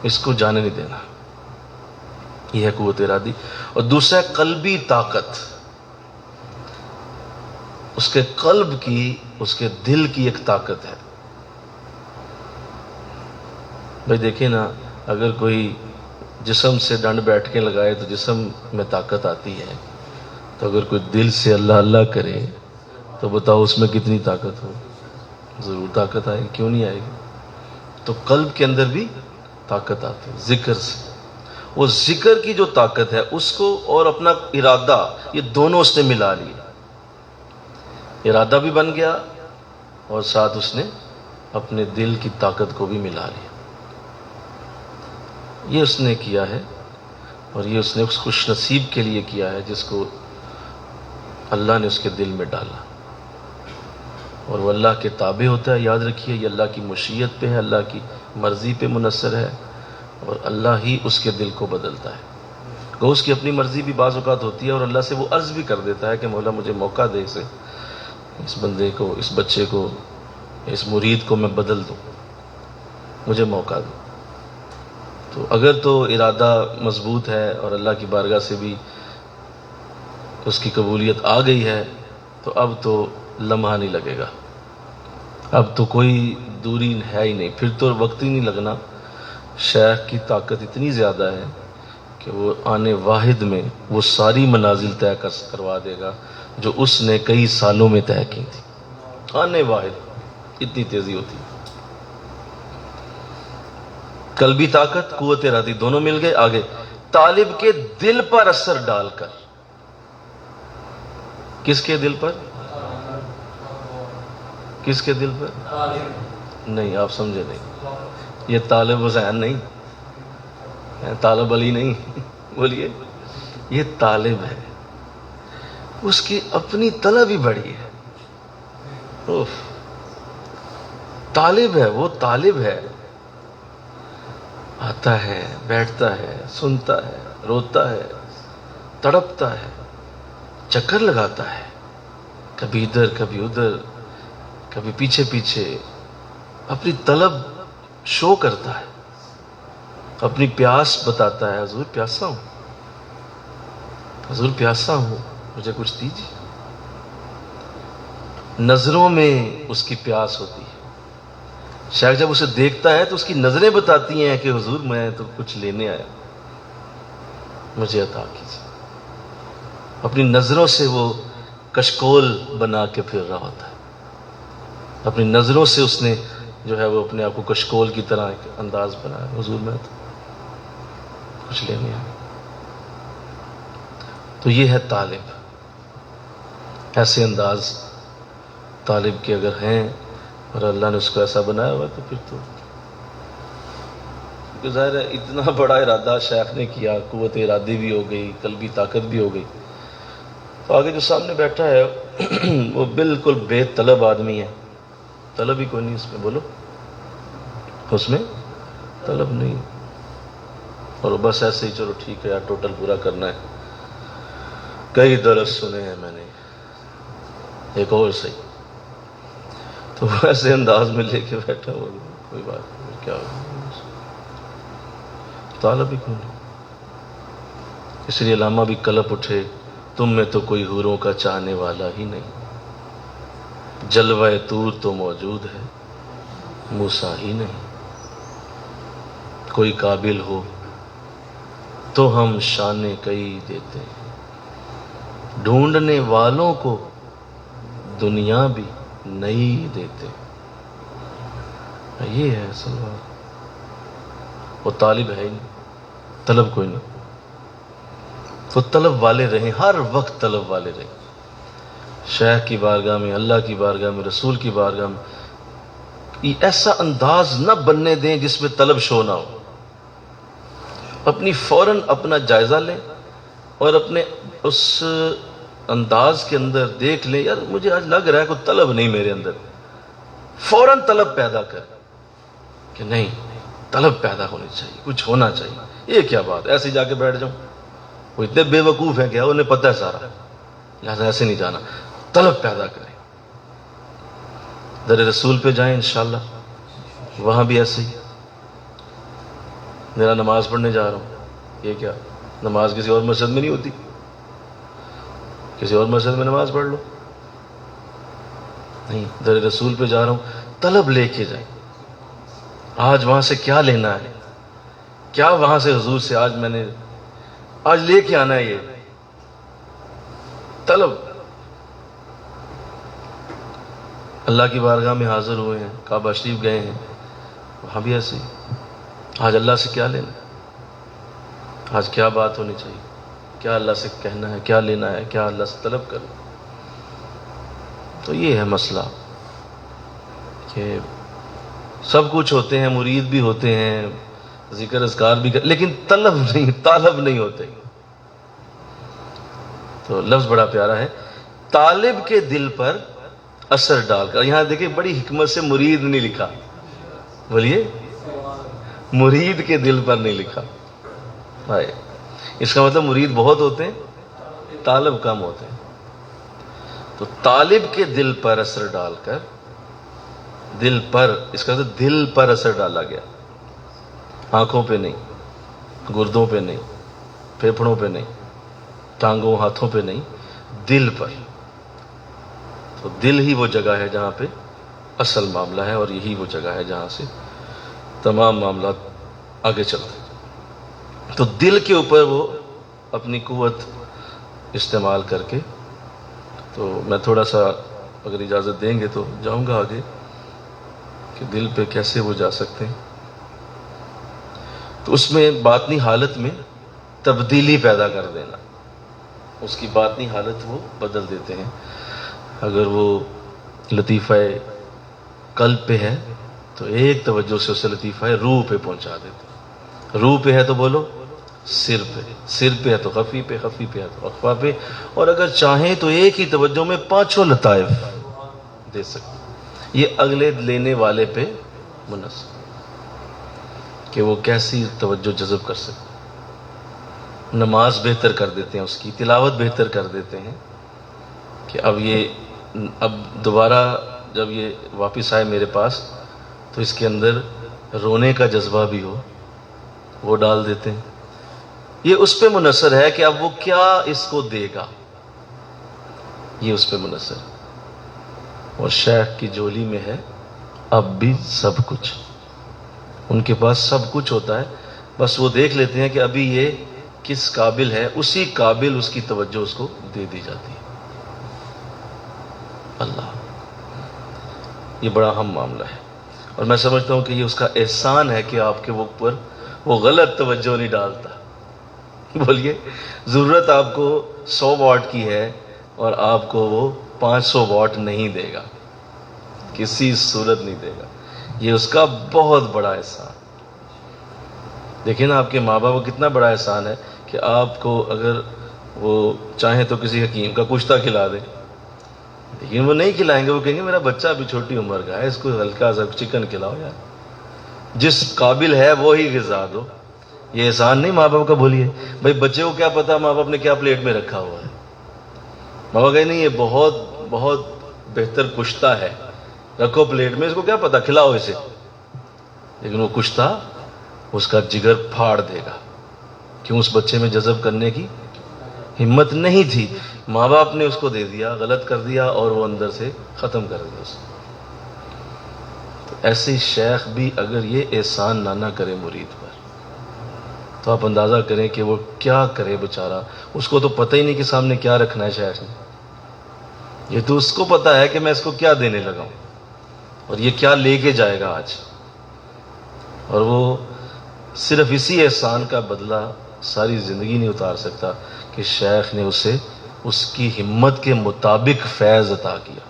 اس کو جانے نہیں دینا. یہ ہے قوت ارادی. اور دوسرا ہے قلبی طاقت. اس کے قلب کی، اس کے دل کی ایک طاقت ہے. بھائی دیکھیں نا، اگر کوئی جسم سے ڈنڈ بیٹھ کے لگائے تو جسم میں طاقت آتی ہے، تو اگر کوئی دل سے اللہ اللہ کرے تو بتاؤ اس میں کتنی طاقت ہو. ضرور طاقت آئے گی، کیوں نہیں آئے گی. تو قلب کے اندر بھی طاقت آتی ہے ذکر سے. وہ ذکر کی جو طاقت ہے اس کو اور اپنا ارادہ، یہ دونوں اس نے ملا لیا. ارادہ بھی بن گیا اور ساتھ اس نے اپنے دل کی طاقت کو بھی ملا لیا. یہ اس نے کیا ہے، اور یہ اس نے اس خوش نصیب کے لیے کیا ہے جس کو اللہ نے اس کے دل میں ڈالا. اور وہ اللہ کے تابع ہوتا ہے. یاد رکھیے، یہ اللہ کی مشیت پہ ہے، اللہ کی مرضی پہ منحصر ہے، اور اللہ ہی اس کے دل کو بدلتا ہے. گو اس کی اپنی مرضی بھی بعض اوقات ہوتی ہے، اور اللہ سے وہ عرض بھی کر دیتا ہے کہ مولا مجھے موقع دے، اس بندے کو، اس بچے کو، اس مرید کو میں بدل دوں، مجھے موقع دو. تو اگر تو ارادہ مضبوط ہے اور اللہ کی بارگاہ سے بھی اس کی قبولیت آ گئی ہے، تو اب تو لمحہ نہیں لگے گا، اب تو کوئی دوری ہے ہی نہیں، پھر تو وقت ہی نہیں لگنا. شیخ کی طاقت اتنی زیادہ ہے کہ وہ آنے واحد میں وہ ساری منازل طے کروا دے گا جو اس نے کئی سالوں میں طے کی تھی. آنے واحد، اتنی تیزی ہوتی. قلبی طاقت، قوت ارادی دونوں مل گئے. آگے طالب کے دل پر اثر ڈال کر. کس کے دل پر؟ کس کے دل پر؟ نہیں، آپ سمجھے نہیں. یہ طالب حسین نہیں، طالب علی نہیں. بولیے، یہ طالب ہے، اس کی اپنی طلب ہی بڑی ہے. طالب ہے، وہ طالب ہے. آتا ہے، بیٹھتا ہے، سنتا ہے، روتا ہے، تڑپتا ہے، چکر لگاتا ہے، کبھی ادھر کبھی ادھر، کبھی پیچھے پیچھے، اپنی طلب شو کرتا ہے، اپنی پیاس بتاتا ہے. حضور پیاسا ہوں، حضور پیاسا ہوں، مجھے کچھ دیجیے. نظروں میں اس کی پیاس ہوتی ہے. شیخ جب اسے دیکھتا ہے تو اس کی نظریں بتاتی ہیں کہ حضور میں تو کچھ لینے آیا، مجھے عطا کیجیے. اپنی نظروں سے وہ کشکول بنا کے پھر رہا ہوتا ہے. اپنی نظروں سے اس نے جو ہے وہ اپنے آپ کو کشکول کی طرح ایک انداز بنایا. حضور میں تو کچھ لینے آیا. تو یہ ہے طالب. ایسے انداز طالب کے اگر ہیں اور اللہ نے اس کو ایسا بنایا ہوا تو پھر تو ظاہر ہے اتنا بڑا ارادہ شیخ نے کیا، قوت ارادی بھی ہو گئی، قلبی طاقت بھی ہو گئی. تو آگے جو سامنے بیٹھا ہے وہ بالکل بے طلب آدمی ہے. طلب ہی کوئی نہیں اس میں. بولو، اس میں طلب نہیں. اور بس ایسے ہی چلو ٹھیک ہے یار ٹوٹل پورا کرنا ہے. کئی درس سنے ہیں میں نے، ایک اور صحیح. تو ایسے انداز میں لے کے بیٹھا ہوا، کوئی بات نہیں، کیا طالب ہی کیوں نہیں. اس لیے علامہ بھی کلپ اٹھے، تم میں تو کوئی حوروں کا چاہنے والا ہی نہیں، جلوہ طور تو موجود ہے موسیٰ ہی نہیں. کوئی قابل ہو تو ہم شانے کئی دیتے ہیں، ڈھونڈنے والوں کو دنیا بھی نہیں دیتے. یہ ہے اصل بات. وہ طالب ہے ہی نہیں، طلب کوئی نہیں. تو طلب والے رہیں، ہر وقت طلب والے رہیں. شیخ کی بارگاہ میں، اللہ کی بارگاہ میں، رسول کی بارگاہ میں ایسا انداز نہ بننے دیں جس میں طلب شو نہ ہو. اپنی فوراً اپنا جائزہ لیں اور اپنے اس انداز کے اندر دیکھ لیں، یار مجھے آج لگ رہا ہے کوئی طلب نہیں میرے اندر. فوراً طلب پیدا کر کہ نہیں، طلب پیدا ہونی چاہیے، کچھ ہونا چاہیے. یہ کیا بات، ایسے جا کے بیٹھ جاؤں. وہ اتنے بے وقوف ہیں کہ انہیں پتہ ہے سارا، لہٰذا ایسے نہیں جانا. طلب پیدا کریں، در رسول پہ جائیں انشاءاللہ، وہاں بھی ایسے ہی. میرا نماز پڑھنے جا رہا ہوں، یہ کیا نماز کسی اور مسجد میں نہیں ہوتی؟ کسی اور مسجد میں نماز پڑھ لو. نہیں، در رسول پہ جا رہا ہوں، طلب لے کے جائیں. آج وہاں سے کیا لینا ہے، کیا وہاں سے حضور سے آج میں نے آج لے کے آنا ہے. یہ طلب. اللہ کی بارگاہ میں حاضر ہوئے ہیں، کعبہ شریف گئے ہیں، وہاں بھی ایسے ہی. آج اللہ سے کیا لینا ہے، آج کیا بات ہونی چاہیے، کیا اللہ سے کہنا ہے، کیا لینا ہے، کیا اللہ سے طلب کرنا. تو یہ ہے مسئلہ کہ سب کچھ ہوتے ہیں، مرید بھی ہوتے ہیں، ذکر اذکار بھی لیکن طلب نہیں، طالب نہیں ہوتے. تو لفظ بڑا پیارا ہے، طالب کے دل پر اثر ڈال کر. یہاں دیکھیں بڑی حکمت سے مرید نہیں لکھا، بولیے مرید کے دل پر نہیں لکھا. اس کا مطلب مرید بہت ہوتے ہیں، طالب کم ہوتے ہیں. تو طالب کے دل پر اثر ڈال کر، دل پر، اس کا مطلب دل پر اثر ڈالا گیا، آنکھوں پہ نہیں، گردوں پہ نہیں، پھیپھڑوں پہ نہیں، ٹانگوں ہاتھوں پہ نہیں، دل پر. تو دل ہی وہ جگہ ہے جہاں پہ اصل معاملہ ہے، اور یہی وہ جگہ ہے جہاں سے تمام معاملات آگے چلتے ہیں. تو دل کے اوپر وہ اپنی قوت استعمال کر کے، تو میں تھوڑا سا اگر اجازت دیں گے تو جاؤں گا آگے کہ دل پہ کیسے وہ جا سکتے ہیں. تو اس میں باطنی حالت میں تبدیلی پیدا کر دینا، اس کی باطنی حالت وہ بدل دیتے ہیں. اگر وہ لطیفہ قلب پہ ہے تو ایک توجہ سے اسے لطیفہ روح پہ پہنچا دیتے ہیں. روح پہ ہے تو بولو سر پہ، سر پہ ہے تو خفی پہ، خفی پہ ہے تو اخفا پہ. اور اگر چاہیں تو ایک ہی توجہ میں 5 لطائف دے سکتے. یہ اگلے لینے والے پہ منحصر کہ وہ کیسی توجہ جذب کر سکتے. نماز بہتر کر دیتے ہیں، اس کی تلاوت بہتر کر دیتے ہیں کہ اب دوبارہ جب یہ واپس آئے میرے پاس تو اس کے اندر رونے کا جذبہ بھی ہو، وہ ڈال دیتے ہیں. یہ اس پہ منحصر ہے کہ اب وہ کیا اس کو دے گا، یہ اس پہ منحصر ہے. اور شیخ کی جولی میں ہے اب بھی سب کچھ، ان کے پاس سب کچھ ہوتا ہے، بس وہ دیکھ لیتے ہیں کہ ابھی یہ کس قابل ہے، اسی قابل اس کی توجہ اس کو دے دی جاتی ہے. اللہ، یہ بڑا اہم معاملہ ہے. اور میں سمجھتا ہوں کہ یہ اس کا احسان ہے کہ آپ کے اوپر وہ غلط توجہ نہیں ڈالتا. بولیے، ضرورت آپ کو 100 واٹ کی ہے اور آپ کو وہ 500 واٹ نہیں دے گا، کسی صورت نہیں دے گا. یہ اس کا بہت بڑا احسان. دیکھیں نا آپ کے ماں باپ کو کتنا بڑا احسان ہے کہ آپ کو اگر وہ چاہیں تو کسی حکیم کا کشتہ کھلا دیں، لیکن وہ نہیں کھلائیں گے. وہ کہیں گے میرا بچہ ابھی چھوٹی عمر کا ہے، اس کو ہلکا سا چکن کھلاؤ یار. جس قابل ہے وہی غذا دو. یہ احسان نہیں ماں باپ کا بھولیے. بھائی بچے کو کیا پتا ماں باپ نے کیا پلیٹ میں رکھا ہوا ہے. ماں باپ کہے نہیں یہ بہت بہت بہتر کشتہ ہے, رکھو پلیٹ میں, اس کو کیا پتا, کھلاؤ اسے. لیکن وہ کشتہ اس کا جگر پھاڑ دے گا. کیوں؟ اس بچے میں جذب کرنے کی ہمت نہیں تھی. ماں باپ نے اس کو دے دیا, غلط کر دیا, اور وہ اندر سے ختم کر دیا اسے. تو ایسے شیخ بھی اگر یہ احسان نہ کرے مرید پر, تو آپ اندازہ کریں کہ وہ کیا کرے بیچارہ. اس کو تو پتہ ہی نہیں کہ سامنے کیا رکھنا ہے شیخ نے. یہ تو اس کو پتہ ہے کہ میں اس کو کیا دینے لگا ہوں, اور یہ کیا لے کے جائے گا آج. اور وہ صرف اسی احسان کا بدلہ ساری زندگی نہیں اتار سکتا کہ شیخ نے اسے اس کی ہمت کے مطابق فیض عطا کیا.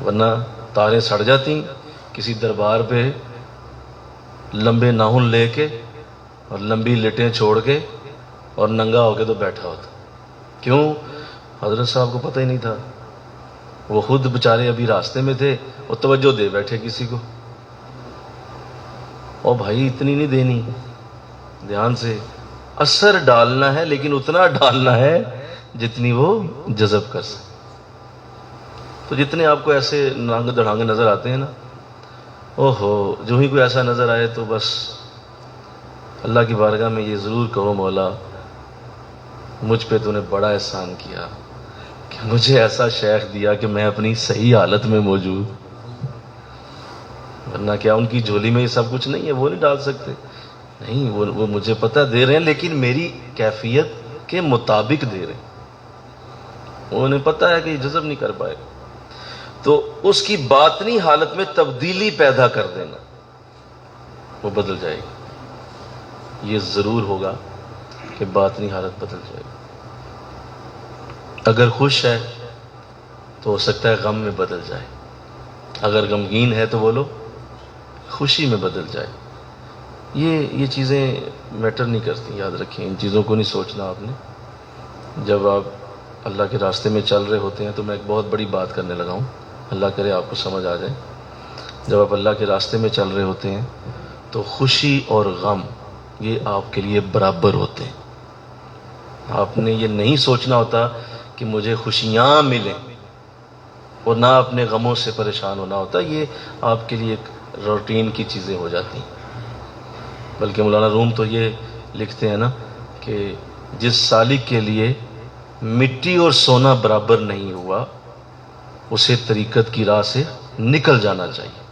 ورنہ تاریں سڑ جاتی کسی دربار پہ لمبے ناخن لے کے اور لمبی لٹیں چھوڑ کے اور ننگا ہو کے تو بیٹھا ہوتا. کیوں؟ حضرت صاحب کو پتہ ہی نہیں تھا. وہ خود بےچارے ابھی راستے میں تھے, وہ توجہ دے بیٹھے کسی کو. اور بھائی اتنی نہیں دینی, دھیان سے اثر ڈالنا ہے, لیکن اتنا ڈالنا ہے جتنی وہ جذب کر سکے. تو جتنے آپ کو ایسے نانگ دڑانگے نظر آتے ہیں نا, اوہو, جو ہی کوئی ایسا نظر آئے تو بس اللہ کی بارگاہ میں یہ ضرور کہو, مولا مجھ پہ تو نے بڑا احسان کیا کہ مجھے ایسا شیخ دیا کہ میں اپنی صحیح حالت میں موجود. ورنہ کیا ان کی جھولی میں یہ سب کچھ نہیں ہے, وہ نہیں ڈال سکتے. نہیں, وہ مجھے پتہ دے رہے ہیں, لیکن میری کیفیت کے مطابق دے رہے ہیں. انہیں پتہ ہے کہ یہ جذب نہیں کر پائے. تو اس کی باطنی حالت میں تبدیلی پیدا کر دینا, وہ بدل جائے گی. یہ ضرور ہوگا کہ باطنی حالت بدل جائے گی. اگر خوش ہے تو ہو سکتا ہے غم میں بدل جائے. اگر غمگین ہے تو بولو خوشی میں بدل جائے. یہ چیزیں میٹر نہیں کرتی, یاد رکھیں. ان چیزوں کو نہیں سوچنا آپ نے. جب آپ اللہ کے راستے میں چل رہے ہوتے ہیں, تو میں ایک بہت بڑی بات کرنے لگا ہوں, اللہ کرے آپ کو سمجھ آ جائے. جب آپ اللہ کے راستے میں چل رہے ہوتے ہیں تو خوشی اور غم یہ آپ کے لیے برابر ہوتے ہیں. آپ نے یہ نہیں سوچنا ہوتا کہ مجھے خوشیاں ملیں, اور نہ اپنے غموں سے پریشان ہونا ہوتا. یہ آپ کے لیے ایک روٹین کی چیزیں ہو جاتی ہیں. بلکہ مولانا روم تو یہ لکھتے ہیں نا کہ جس سالک کے لیے مٹی اور سونا برابر نہیں ہوا, اسے طریقت کی راہ سے نکل جانا چاہیے.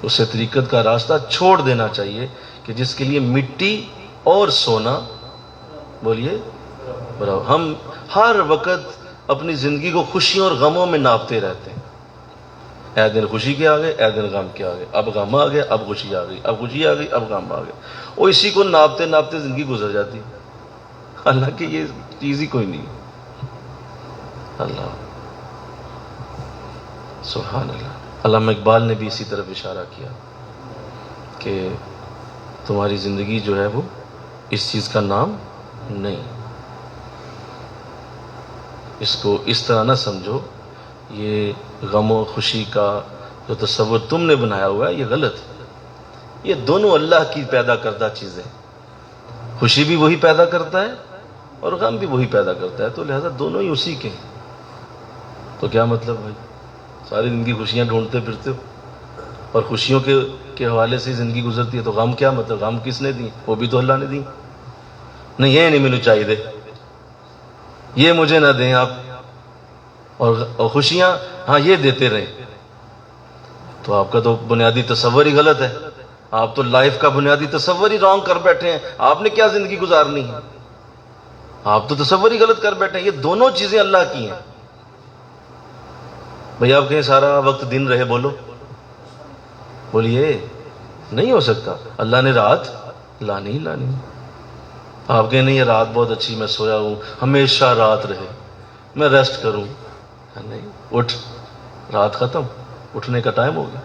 اسے طریقت کا راستہ چھوڑ دینا چاہیے کہ جس کے لیے مٹی اور سونا, بولیے برابر. ہم ہر وقت اپنی زندگی کو خوشیوں اور غموں میں ناپتے رہتے ہیں. اے دن خوشی کے آ گئے, اے دن غم کے آ گئے, اب غم آ گیا, اب خوشی آ گئی, اب خوشی آ گئی, اب غم آ گیا. اور اسی کو ناپتے ناپتے زندگی گزر جاتی. حالانکہ یہ چیز ہی کوئی نہیں. اللہ سبحان اللہ. علامہ اقبال نے بھی اسی طرف اشارہ کیا کہ تمہاری زندگی جو ہے وہ اس چیز کا نام نہیں. اس کو اس طرح نہ سمجھو, یہ غم و خوشی کا جو تصور تم نے بنایا ہوا ہے یہ غلط ہے. یہ دونوں اللہ کی پیدا کردہ چیزیں. خوشی بھی وہی پیدا کرتا ہے اور غم بھی وہی پیدا کرتا ہے, تو لہذا دونوں ہی اسی کے ہیں. تو کیا مطلب بھائی, ساری زندگی خوشیاں ڈھونڈتے پھرتے ہو اور خوشیوں کے حوالے سے زندگی گزرتی ہے, تو غم کیا مطلب؟ غم کس نے دی؟ وہ بھی تو اللہ نے دی. نہیں یہ نہیں مجھے چاہیے, یہ مجھے نہ دیں آپ, اور خوشیاں ہاں یہ دیتے رہے. تو آپ کا تو بنیادی تصور ہی غلط ہے. آپ تو لائف کا بنیادی تصور ہی رانگ کر بیٹھے ہیں. آپ نے کیا زندگی گزارنی ہے؟ آپ تو تصور ہی غلط کر بیٹھے ہیں. یہ دونوں چیزیں اللہ کی ہیں. بھئی آپ کہیں سارا وقت دن رہے, بولو بولیے, نہیں ہو سکتا. اللہ نے رات لانی ہی لانی. آپ کہیں نہیں یہ رات بہت اچھی, میں سویا ہوں, ہمیشہ رات رہے, میں ریسٹ کروں. نہیں, اٹھ, رات ختم, اٹھنے کا ٹائم ہو گیا.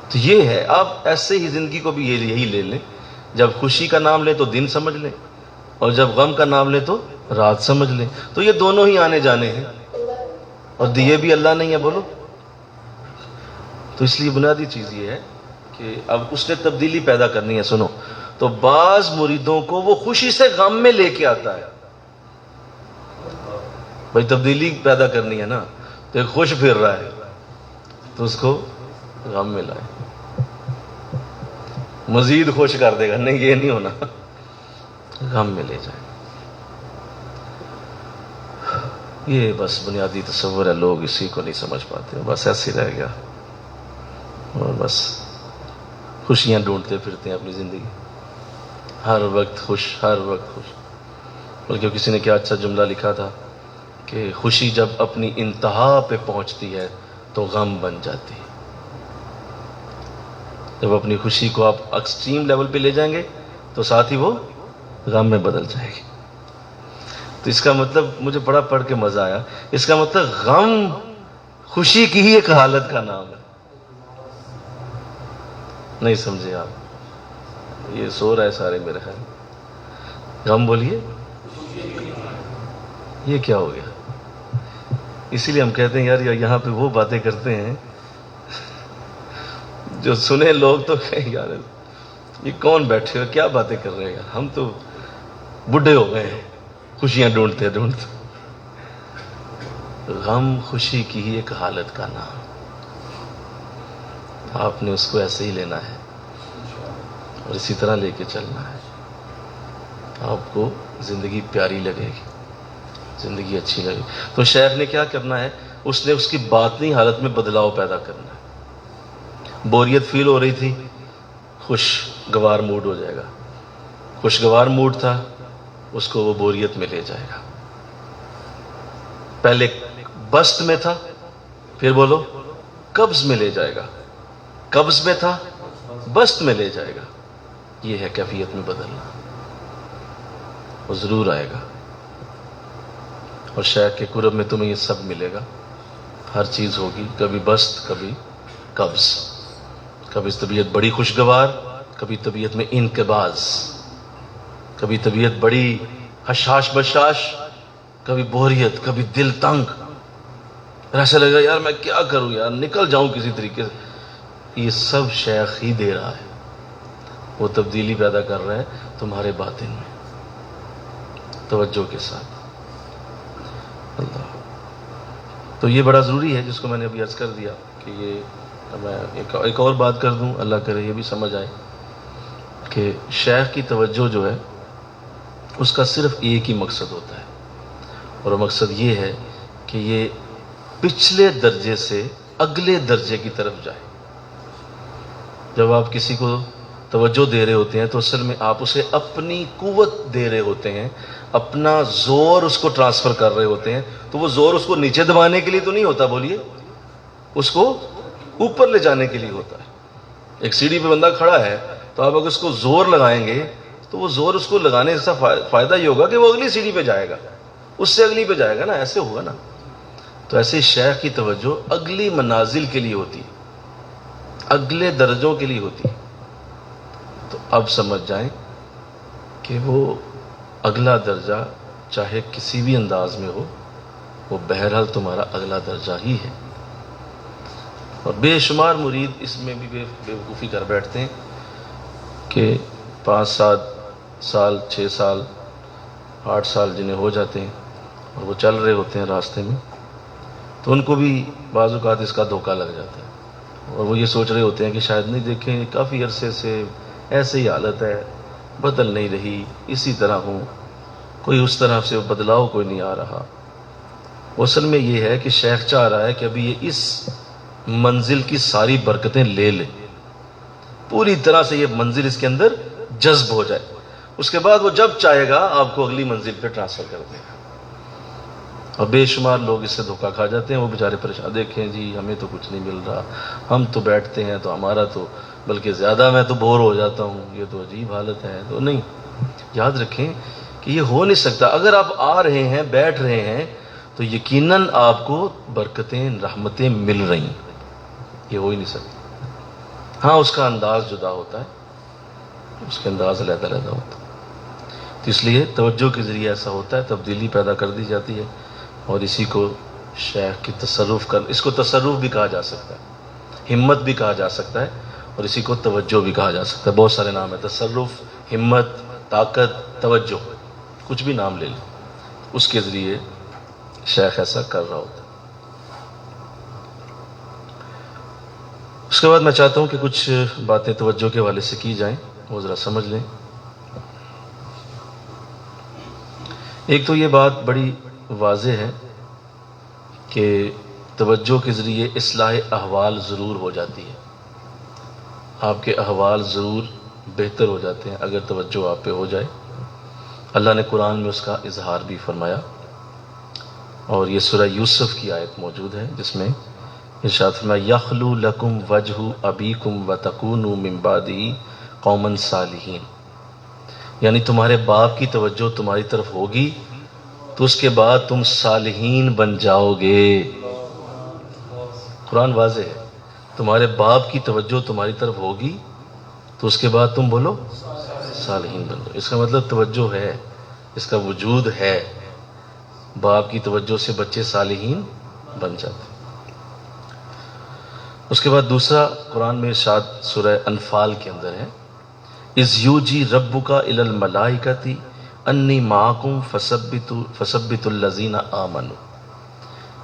تو یہ ہے, آپ ایسے ہی زندگی کو بھی یہی لے لیں. جب خوشی کا نام لیں تو دن سمجھ لیں, اور جب غم کا نام لیں تو رات سمجھ لیں. تو یہ دونوں ہی آنے جانے ہیں, اور دیے بھی اللہ نہیں ہے, بولو. تو اس لیے بنیادی چیز یہ ہے کہ اب اس نے تبدیلی پیدا کرنی ہے. سنو، تو بعض مریدوں کو وہ خوشی سے غم میں لے کے آتا ہے. بھائی تبدیلی پیدا کرنی ہے نا، تو ایک خوش پھر رہا ہے تو اس کو غم میں لائے، مزید خوش کر دے گا. نہیں، یہ نہیں ہونا، غم میں لے جائے. یہ بس بنیادی تصور ہے، لوگ اسی کو نہیں سمجھ پاتے. بس ایسے رہ گیا اور بس خوشیاں ڈھونڈتے پھرتے ہیں اپنی زندگی، ہر وقت خوش، ہر وقت خوش. بلکہ کسی نے کیا اچھا جملہ لکھا تھا کہ خوشی جب اپنی انتہا پہ پہنچتی ہے تو غم بن جاتی ہے. جب اپنی خوشی کو آپ ایکسٹریم لیول پہ لے جائیں گے تو ساتھ ہی وہ غم میں بدل جائے گی. تو اس کا مطلب مجھے بڑا پڑھ کے مزہ آیا. اس کا مطلب غم خوشی کی ہی ایک حالت کا نام ہے. نہیں سمجھے آپ؟ یہ سو رہا ہے سارے میرے خیال. غم بولیے، یہ کیا ہو گیا؟ اسی لیے ہم کہتے ہیں یار یہاں پہ وہ باتیں کرتے ہیں جو سنے لوگ تو کہیں یار یہ کون بیٹھے ہو، کیا باتیں کر رہے ہیں، ہم تو بڈھے ہو گئے ہیں خوشیاں ڈھونڈتے ڈھونڈتے. غم خوشی کی ہی ایک حالت کا نام. آپ نے اس کو ایسے ہی لینا ہے اور اسی طرح لے کے چلنا ہے. آپ کو زندگی پیاری لگے گی، زندگی اچھی لگے گی. تو شیخ نے کیا کرنا ہے؟ اس نے اس کی باطنی حالت میں بدلاؤ پیدا کرنا ہے. بوریت فیل ہو رہی تھی، خوشگوار موڈ ہو جائے گا. خوشگوار موڈ تھا، اس کو وہ بوریت میں لے جائے گا. پہلے بست میں تھا، پھر بولو قبض میں لے جائے گا. قبض میں تھا، بست میں لے جائے گا. یہ ہے کیفیت میں بدلنا. وہ ضرور آئے گا. اور شیخ کے قرب میں تمہیں یہ سب ملے گا. ہر چیز ہوگی، کبھی بست، کبھی قبض، کبھی طبیعت بڑی خوشگوار، کبھی طبیعت میں انقباض، کبھی طبیعت بڑی حشاش بشاش، کبھی بوریت، کبھی دل تنگ. ایسا لگے گا یار میں کیا کروں یار، نکل جاؤں کسی طریقے سے. یہ سب شیخ ہی دے رہا ہے. وہ تبدیلی پیدا کر رہا ہے تمہارے باطن میں. توجہ کے ساتھ اللہ. تو یہ بڑا ضروری ہے جس کو میں نے ابھی عرض کر دیا کہ یہ میں ایک اور بات کر دوں، اللہ کرے یہ بھی سمجھ آئے کہ شیخ کی توجہ جو ہے اس کا صرف ایک ہی مقصد ہوتا ہے، اور وہ مقصد یہ ہے کہ یہ پچھلے درجے سے اگلے درجے کی طرف جائے. جب آپ کسی کو توجہ دے رہے ہوتے ہیں تو اصل میں آپ اسے اپنی قوت دے رہے ہوتے ہیں، اپنا زور اس کو ٹرانسفر کر رہے ہوتے ہیں. تو وہ زور اس کو نیچے دبانے کے لیے تو نہیں ہوتا، بولیے، اس کو اوپر لے جانے کے لیے ہوتا ہے. ایک سیڑھی پہ بندہ کھڑا ہے تو آپ اگر اس کو زور لگائیں گے تو وہ زور اس کو لگانے سے فائدہ یہ ہوگا کہ وہ اگلی سیڑھی پہ جائے گا، اس سے اگلی پہ جائے گا نا، ایسے ہوگا نا. تو ایسے شیخ کی توجہ اگلی منازل کے لیے ہوتی ہے، اگلے درجوں کے لیے ہوتی ہے. تو اب سمجھ جائیں کہ وہ اگلا درجہ چاہے کسی بھی انداز میں ہو، وہ بہرحال تمہارا اگلا درجہ ہی ہے. اور بے شمار مرید اس میں بھی بے وقوفی کر بیٹھتے ہیں کہ 5-7 سال 6 سال 8 سال جنہیں ہو جاتے ہیں اور وہ چل رہے ہوتے ہیں راستے میں، تو ان کو بھی بعض اوقات اس کا دھوکہ لگ جاتا ہے. اور وہ یہ سوچ رہے ہوتے ہیں کہ شاید نہیں، دیکھیں کافی عرصے سے ایسے ہی حالت ہے، بدل نہیں رہی، اسی طرح ہوں، کوئی اس طرح سے بدلاؤ کوئی نہیں آ رہا. اصل میں یہ ہے کہ شیخ چاہ رہا ہے کہ ابھی یہ اس منزل کی ساری برکتیں لے لے، پوری طرح سے یہ منزل اس کے اندر جذب ہو جائے. اس کے بعد وہ جب چاہے گا آپ کو اگلی منزل پہ ٹرانسفر کر دے گا. اور بے شمار لوگ اس سے دھوکہ کھا جاتے ہیں. وہ بیچارے پریشان، دیکھیں جی ہمیں تو کچھ نہیں مل رہا، ہم تو بیٹھتے ہیں تو ہمارا تو بلکہ زیادہ میں تو بور ہو جاتا ہوں، یہ تو عجیب حالت ہے. تو نہیں، یاد رکھیں کہ یہ ہو نہیں سکتا. اگر آپ آ رہے ہیں، بیٹھ رہے ہیں، تو یقیناً آپ کو برکتیں رحمتیں مل رہی ہیں. یہ ہو ہی نہیں سکتا. ہاں اس کا انداز جدا ہوتا ہے، اس کے انداز علیحدہ علیحدہ ہوتا ہے. تو اس لیے توجہ کے ذریعے ایسا ہوتا ہے، تبدیلی پیدا کر دی جاتی ہے. اور اسی کو شیخ کی تصرف اس کو تصرف بھی کہا جا سکتا ہے، ہمت بھی کہا جا سکتا ہے. اور اسی کو توجہ بھی کہا جا سکتا ہے. بہت سارے نام ہیں: تصرف، ہمت، طاقت، توجہ. کچھ بھی نام لے لیں، اس کے ذریعے شیخ ایسا کر رہا ہوتا ہے. اس کے بعد میں چاہتا ہوں کہ کچھ باتیں توجہ کے حوالے سے کی جائیں، وہ ذرا سمجھ لیں. ایک تو یہ بات بڑی واضح ہے کہ توجہ کے ذریعے اصلاح احوال ضرور ہو جاتی ہے. آپ کے احوال ضرور بہتر ہو جاتے ہیں اگر توجہ آپ پہ ہو جائے. اللہ نے قرآن میں اس کا اظہار بھی فرمایا، اور یہ سورہ یوسف کی آیت موجود ہے جس میں ارشاد فرمایا: یخلو لکم وجہ ابیکم وتکونوا من بعدہ قوما صالحین. یعنی تمہارے باپ کی توجہ تمہاری طرف ہوگی تو اس کے بعد تم صالحین بن جاؤ گے. قرآن واضح ہے، تمہارے باپ کی توجہ تمہاری طرف ہوگی تو اس کے بعد تم بولو صالحین بن جاؤ. اس کا مطلب توجہ ہے، اس کا وجود ہے. باپ کی توجہ سے بچے صالحین بن جاتے. اس کے بعد دوسرا قرآن میں ارشاد سورہ انفال کے اندر ہے: اذ یوجی ربک الی الملائکۃ انی معکم فثبتوا الذین آمنوا.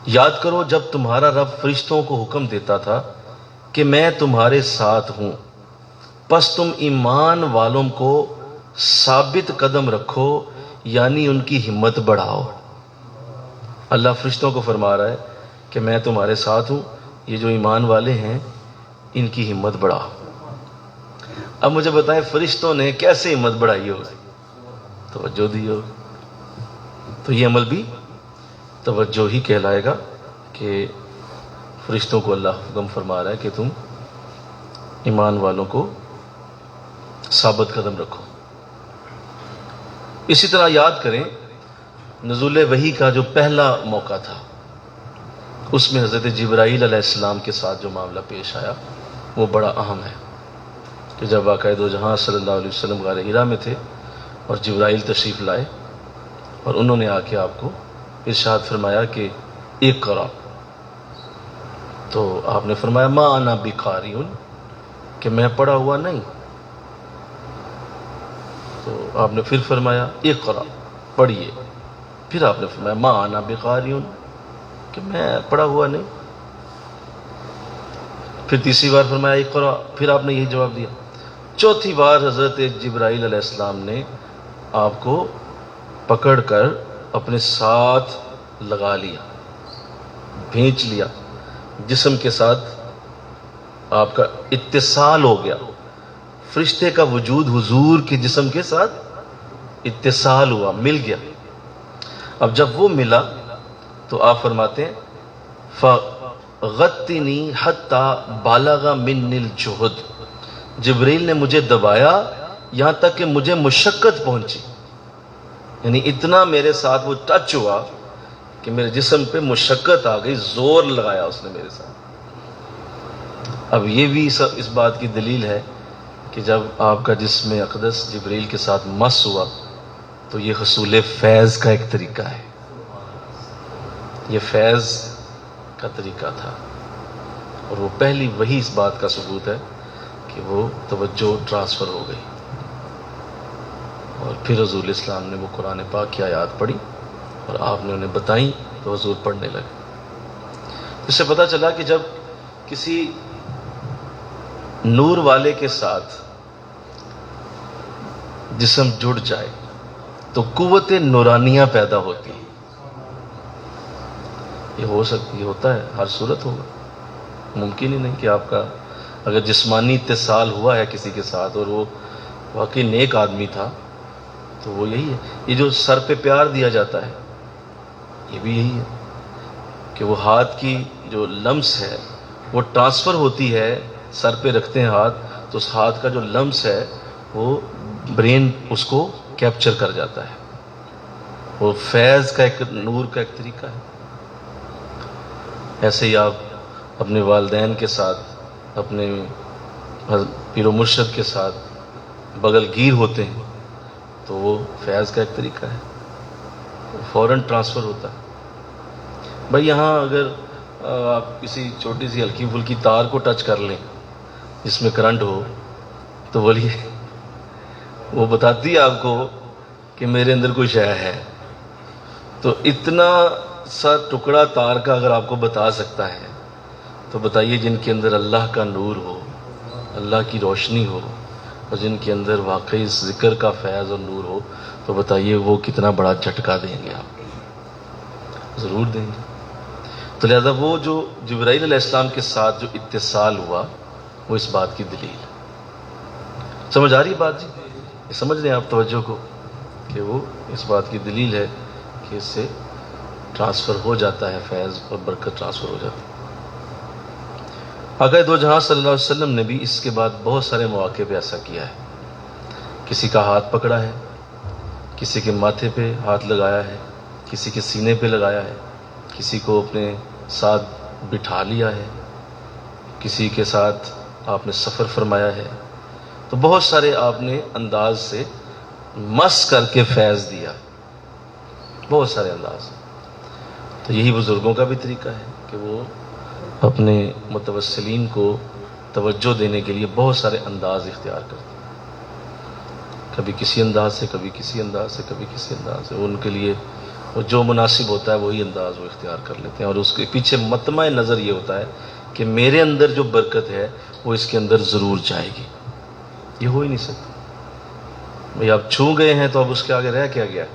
یاد کرو جب تمہارا رب فرشتوں کو حکم دیتا تھا کہ میں تمہارے ساتھ ہوں، پس تم ایمان والوں کو ثابت قدم رکھو، یعنی ان کی ہمت بڑھاؤ. اللہ فرشتوں کو فرما رہا ہے کہ میں تمہارے ساتھ ہوں، یہ جو ایمان والے ہیں ان کی ہمت بڑھاؤ. اب مجھے بتائیں فرشتوں نے کیسے ہمت بڑھائی ہوگی؟ توجہ دی ہوگی. تو یہ عمل بھی توجہ ہی کہلائے گا کہ فرشتوں کو اللہ حکم فرما رہا ہے کہ تم ایمان والوں کو ثابت قدم رکھو. اسی طرح یاد کریں نزول وحی کا جو پہلا موقع تھا، اس میں حضرت جبرائیل علیہ السلام کے ساتھ جو معاملہ پیش آیا وہ بڑا اہم ہے. کہ جب آقا دو جہاں صلی اللہ علیہ وسلم غار حرا میں تھے اور جبرائیل تشریف لائے اور انہوں نے آ کے آپ کو ارشاد فرمایا کہ اقرا، تو آپ نے فرمایا ما انا بقاری، کہ میں پڑھا ہوا نہیں. تو آپ نے پھر فرمایا اقرا، پڑھیے. پھر آپ نے فرمایا ما انا بقاری، کہ میں پڑھا ہوا نہیں. پھر تیسری بار فرمایا اقرا، پھر آپ نے یہی جواب دیا. چوتھی بار حضرت جبرائیل علیہ السلام نے آپ کو پکڑ کر اپنے ساتھ لگا لیا، بھینچ لیا، جسم کے ساتھ آپ کا اتصال ہو گیا. فرشتے کا وجود حضور کے جسم کے ساتھ اتصال ہوا، مل گیا. اب جب وہ ملا تو آپ فرماتے ہیں فغتنی حتی بالغ منی الجہد، جبریل نے مجھے دبایا یہاں تک کہ مجھے مشقت پہنچی. یعنی اتنا میرے ساتھ وہ ٹچ ہوا کہ میرے جسم پہ مشقت آ گئی، زور لگایا اس نے میرے ساتھ. اب یہ بھی اس بات کی دلیل ہے کہ جب آپ کا جسم اقدس جبریل کے ساتھ مس ہوا تو یہ حصول فیض کا ایک طریقہ ہے. یہ فیض کا طریقہ تھا، اور وہ پہلی وہی اس بات کا ثبوت ہے کہ وہ توجہ ٹرانسفر ہو گئی. اور پھر حضور اسلام نے وہ قرآن پاک کی آیات پڑھی اور آپ نے انہیں بتائیں تو حضور پڑھنے لگے. اس سے پتہ چلا کہ جب کسی نور والے کے ساتھ جسم جڑ جائے تو قوت نورانیہ پیدا ہوتی ہے. یہ ہو سکتی ہوتا ہے، ہر صورت ہوگا. ممکن ہی نہیں کہ آپ کا اگر جسمانی اتصال ہوا ہے کسی کے ساتھ اور وہ واقعی نیک آدمی تھا تو وہ یہی ہے. یہ جو سر پہ پیار دیا جاتا ہے یہ بھی یہی ہے کہ وہ ہاتھ کی جو لمس ہے وہ ٹرانسفر ہوتی ہے. سر پہ رکھتے ہیں ہاتھ تو اس ہاتھ کا جو لمس ہے وہ برین اس کو کیپچر کر جاتا ہے. وہ فیض کا ایک نور کا ایک طریقہ ہے. ایسے ہی آپ اپنے والدین کے ساتھ، اپنے پیر و مرشد کے ساتھ بغل گیر ہوتے ہیں تو وہ فیض کا ایک طریقہ ہے، فوراً ٹرانسفر ہوتا ہے. بھائی یہاں اگر آپ کسی چھوٹی سی ہلکی پھلکی تار کو ٹچ کر لیں جس میں کرنٹ ہو تو بولیے، وہ بتاتی ہے آپ کو کہ میرے اندر کوئی شے ہے. تو اتنا سا ٹکڑا تار کا اگر آپ کو بتا سکتا ہے تو بتائیے جن کے اندر اللہ کا نور ہو، اللہ کی روشنی ہو، اور جن کے اندر واقعی ذکر کا فیض اور نور ہو، تو بتائیے وہ کتنا بڑا جھٹکا دیں گے آپ. ضرور دیں گے. تو لہذا وہ جو جبرائیل علیہ السلام کے ساتھ جو اتصال ہوا وہ اس بات کی دلیل. سمجھ آ رہی بات جی؟ یہ سمجھ لیں آپ توجہ کو کہ وہ اس بات کی دلیل ہے کہ اس سے ٹرانسفر ہو جاتا ہے، فیض اور برکت ٹرانسفر ہو جاتی ہے. آقا دو جہاں صلی اللہ علیہ وسلم نے بھی اس کے بعد بہت سارے مواقع پہ ایسا کیا ہے. کسی کا ہاتھ پکڑا ہے، کسی کے ماتھے پہ ہاتھ لگایا ہے، کسی کے سینے پہ لگایا ہے، کسی کو اپنے ساتھ بٹھا لیا ہے، کسی کے ساتھ آپ نے سفر فرمایا ہے. تو بہت سارے آپ نے انداز سے مس کر کے فیض دیا، بہت سارے انداز. تو یہی بزرگوں کا بھی طریقہ ہے کہ وہ اپنے متوسلین کو توجہ دینے کے لیے بہت سارے انداز اختیار کرتے ہیں. کبھی کسی انداز سے، کبھی کسی انداز سے، کبھی کسی انداز سے. ان کے لیے وہ جو مناسب ہوتا ہے وہی انداز وہ اختیار کر لیتے ہیں، اور اس کے پیچھے مطمع نظر یہ ہوتا ہے کہ میرے اندر جو برکت ہے وہ اس کے اندر ضرور جائے گی. یہ ہو ہی نہیں سکتا. بھئی آپ چھو گئے ہیں تو اب اس کے آگے رہ کیا گیا.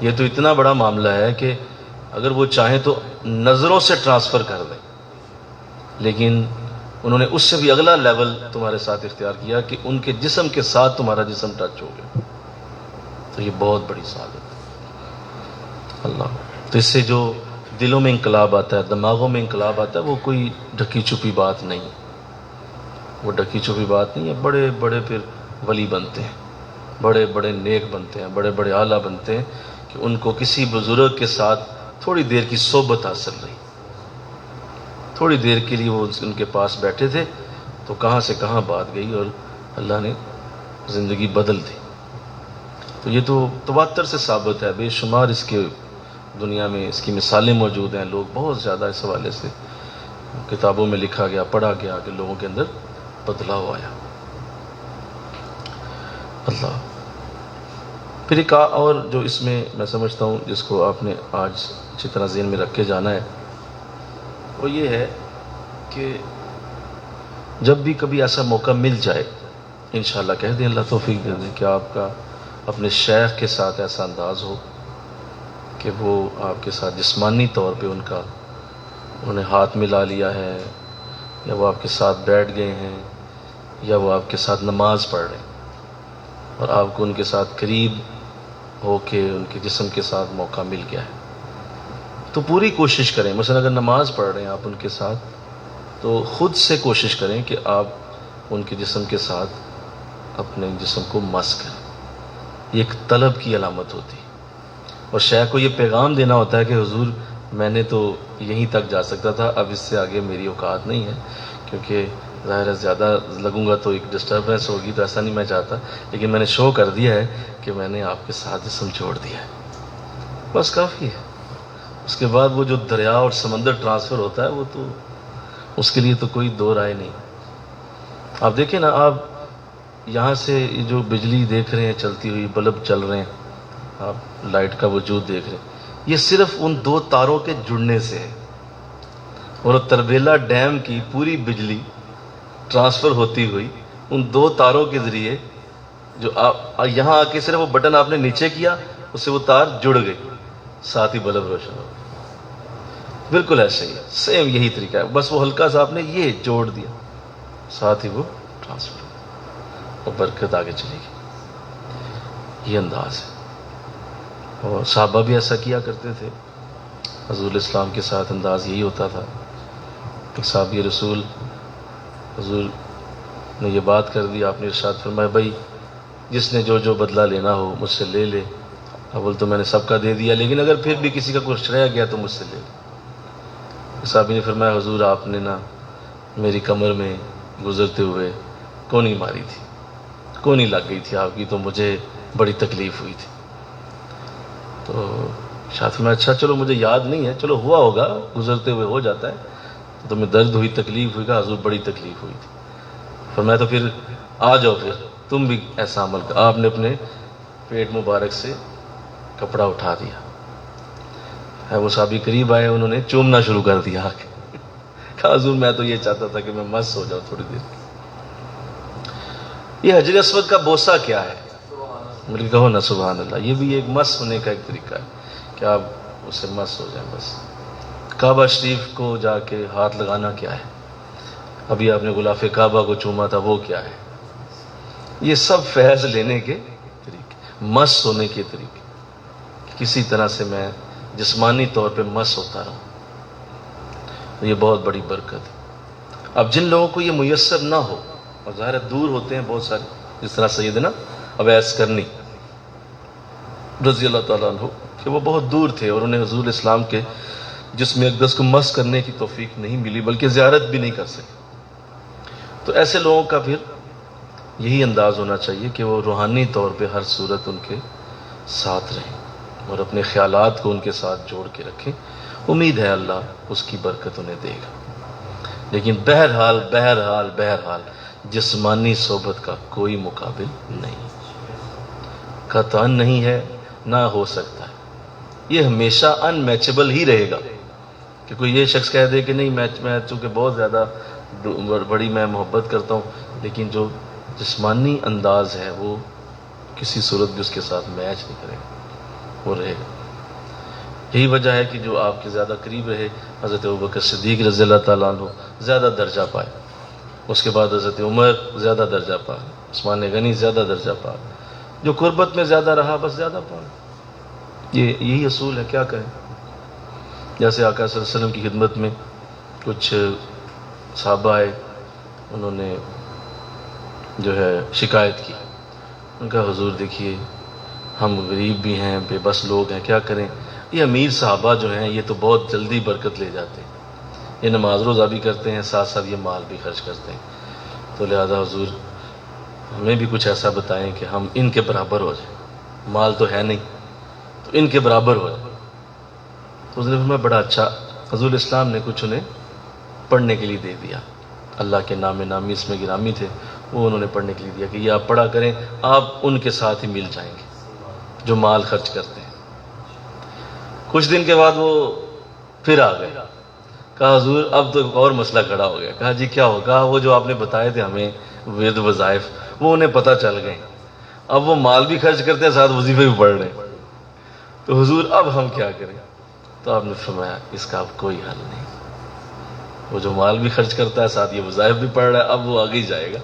یہ تو اتنا بڑا معاملہ ہے کہ اگر وہ چاہیں تو نظروں سے ٹرانسفر کر دیں، لیکن انہوں نے اس سے بھی اگلا لیول تمہارے ساتھ اختیار کیا کہ ان کے جسم کے ساتھ تمہارا جسم ٹچ ہو گیا. تو یہ بہت بڑی سعادت ہے اللہ. تو اس سے جو دلوں میں انقلاب آتا ہے، دماغوں میں انقلاب آتا ہے، وہ کوئی ڈھکی چھپی بات نہیں، وہ ڈھکی چھپی بات نہیں ہے. بڑے بڑے پھر ولی بنتے ہیں، بڑے بڑے نیک بنتے ہیں، بڑے بڑے اعلیٰ بنتے ہیں کہ ان کو کسی بزرگ کے ساتھ تھوڑی دیر کی صحبت حاصل رہی، تھوڑی دیر کے لیے وہ ان کے پاس بیٹھے تھے تو کہاں سے کہاں بات گئی اور اللہ نے زندگی بدل دی. تو یہ تو تواتر سے ثابت ہے، بے شمار اس کے دنیا میں اس کی مثالیں موجود ہیں. لوگ بہت زیادہ اس حوالے سے کتابوں میں لکھا گیا، پڑھا گیا کہ لوگوں کے اندر بدلاؤ آیا. اللہ. پھر ایک اور جو اس میں میں سمجھتا ہوں جس کو آپ نے آج اچھی طرح ذہن میں رکھ کے جانا ہے، وہ یہ ہے کہ جب بھی کبھی ایسا موقع مل جائے انشاءاللہ کہہ دیں، اللہ توفیق دے دیں کہ آپ کا اپنے شیخ کے ساتھ ایسا انداز ہو کہ وہ آپ کے ساتھ جسمانی طور پہ انہوں نے ہاتھ ملا لیا ہے، یا وہ آپ کے ساتھ بیٹھ گئے ہیں، یا وہ آپ کے ساتھ نماز پڑھ رہے ہیں اور آپ کو ان کے ساتھ قریب ہو کے ان کے جسم کے ساتھ موقع مل گیا ہے. تو پوری کوشش کریں. مثلا اگر نماز پڑھ رہے ہیں آپ ان کے ساتھ تو خود سے کوشش کریں کہ آپ ان کے جسم کے ساتھ اپنے جسم کو مس کریں. یہ ایک طلب کی علامت ہوتی ہے، اور شیخ کو یہ پیغام دینا ہوتا ہے کہ حضور میں نے تو یہیں تک جا سکتا تھا، اب اس سے آگے میری اوقات نہیں ہے، کیونکہ ظاہر ہے زیادہ لگوں گا تو ایک ڈسٹربنس ہوگی، تو ایسا نہیں میں چاہتا، لیکن میں نے شو کر دیا ہے کہ میں نے آپ کے ساتھ جسم چھوڑ دیا ہے، بس کافی ہے. اس کے بعد وہ جو دریا اور سمندر ٹرانسفر ہوتا ہے وہ تو اس کے لیے تو کوئی دو رائے نہیں. آپ دیکھیں نا، آپ یہاں سے جو بجلی دیکھ رہے ہیں چلتی ہوئی، بلب چل رہے ہیں، آپ لائٹ کا وجود دیکھ رہے ہیں، یہ صرف ان دو تاروں کے جڑنے سے ہے. اور تربیلا ڈیم کی پوری بجلی ٹرانسفر ہوتی ہوئی ان دو تاروں کے ذریعے، جو یہاں آ کے صرف وہ بٹن آپ نے نیچے کیا، اس سے وہ تار جڑ گئی، ساتھ ہی بلب روشن ہو گیا. بالکل ایسے ہی سیم یہی طریقہ ہے، بس وہ ہلکا سا آپ نے یہ جوڑ دیا، ساتھ ہی وہ ٹرانسفر ہو اور برکت آگے چلے گی. یہ انداز ہے. اور صحابہ بھی ایسا کیا کرتے تھے. حضور اسلام کے ساتھ انداز یہی ہوتا تھا. ایک صحابی رسول، حضور نے یہ بات کر دی، آپ نے ارشاد فرمایا بھائی جس نے جو جو بدلہ لینا ہو مجھ سے لے لے. اول تو میں نے سب کا دے دیا، لیکن اگر پھر بھی کسی کا کچھ رہ گیا تو مجھ سے لے لے. صحابی نے فرمایا حضور آپ نے نا میری کمر میں گزرتے ہوئے کونی ماری تھی، کونی لگ گئی تھی آپ کی، تو مجھے بڑی تکلیف ہوئی تھی. تو شاید میں اچھا چلو مجھے یاد نہیں ہے، چلو ہوا ہوگا، گزرتے ہوئے ہو جاتا ہے، تو تمہیں درد ہوئی، تکلیف ہوئی. کہا حضور بڑی تکلیف ہوئی تھی. فرمایا تو پھر آ جاؤ، پھر تم بھی ایسا عمل کر۔ آپ نے اپنے پیٹ مبارک سے کپڑا اٹھا دیا ہے، وہ صحابی قریب آئے، انہوں نے چومنا شروع کر دیا، کہا حضور میں تو یہ چاہتا تھا کہ میں مست ہو جاؤں تھوڑی دیر۔ یہ حجر اسود کا بوسہ کیا ہے؟ مجھے کہو نا سبحان اللہ۔ یہ بھی ایک مست ہونے کا ایک طریقہ ہے کہ آپ اس سے مست ہو جائیں بس۔ کعبہ شریف کو جا کے ہاتھ لگانا کیا ہے؟ ابھی آپ نے غلاف کعبہ کو چوما تھا، وہ کیا ہے؟ یہ سب فیض لینے کے طریقے، مست ہونے کے طریقے، کسی طرح سے میں جسمانی طور پہ مست ہوتا رہوں، یہ بہت بڑی برکت ہے۔ اب جن لوگوں کو یہ میسر نہ ہو، اور ظاہر دور ہوتے ہیں بہت سارے، جس طرح سیدنا اویس کرنی رضی اللہ تعالیٰ عنہ، کہ وہ بہت دور تھے اور انہیں حضور اسلام کے جسم اقدس کو مس کرنے کی توفیق نہیں ملی، بلکہ زیارت بھی نہیں کر سکے۔ تو ایسے لوگوں کا پھر یہی انداز ہونا چاہیے کہ وہ روحانی طور پہ ہر صورت ان کے ساتھ رہیں اور اپنے خیالات کو ان کے ساتھ جوڑ کے رکھیں۔ امید ہے اللہ اس کی برکت انہیں دے گا۔ لیکن بہرحال جسمانی صحبت کا کوئی مقابل نہیں، قطعاً نہیں ہے، نہ ہو سکتا ہے۔ یہ ہمیشہ ان میچبل ہی رہے گا کہ کوئی یہ شخص کہہ دے کہ نہیں میں چونکہ بہت زیادہ بڑی میں محبت کرتا ہوں، لیکن جو جسمانی انداز ہے وہ کسی صورت بھی اس کے ساتھ میچ نہیں کرے گا، وہ رہے گا۔ یہی وجہ ہے کہ جو آپ کے زیادہ قریب رہے، حضرت ابوبکر صدیق رضی اللہ تعالیٰ عنہ زیادہ درجہ پائے، اس کے بعد حضرت عمر زیادہ درجہ پائے، عثمان غنی زیادہ درجہ پائے، جو قربت میں زیادہ رہا بس زیادہ پائے۔ یہی اصول ہے، کیا کہیں۔ جیسے آقا صلی اللہ علیہ وسلم کی خدمت میں کچھ صحابہ آئے، انہوں نے جو ہے شکایت کی، ان کا حضور دیکھیے ہم غریب بھی ہیں، بے بس لوگ ہیں، کیا کریں؟ یہ امیر صحابہ جو ہیں یہ تو بہت جلدی برکت لے جاتے ہیں، یہ نماز روزہ بھی کرتے ہیں، ساتھ ساتھ یہ مال بھی خرچ کرتے ہیں، تو لہذا حضور ہمیں بھی کچھ ایسا بتائیں کہ ہم ان کے برابر ہو جائیں، مال تو ہے نہیں تو ان کے برابر ہو جائیں۔ تو اس نے فرمایا بڑا اچھا، حضور اسلام نے کچھ انہیں پڑھنے کے لیے دے دیا، اللہ کے نام نامی اس میں گرامی تھے، وہ انہوں نے پڑھنے کے لیے دیا کہ یہ آپ پڑھا کریں، آپ ان کے ساتھ ہی مل جائیں گے جو مال خرچ کرتے ہیں۔ کچھ دن کے بعد وہ پھر آ گئے، کہا حضور اب تو ایک اور مسئلہ کھڑا ہو گیا۔ کہا جی کیا ہو؟ کہا وہ جو آپ نے بتائے تھے ہمیں ورد وظائف، وہ انہیں پتہ چل گئے، اب وہ مال بھی خرچ کرتے ہیں، ساتھ وظیفے بھی پڑھ رہے ہیں، تو حضور اب ہم کیا کریں؟ تو آپ نے فرمایا اس کا اب کوئی حل نہیں، وہ جو مال بھی خرچ کرتا ہے ساتھ یہ وظائف بھی پڑھ رہا ہے، اب وہ آگے ہی جائے گا۔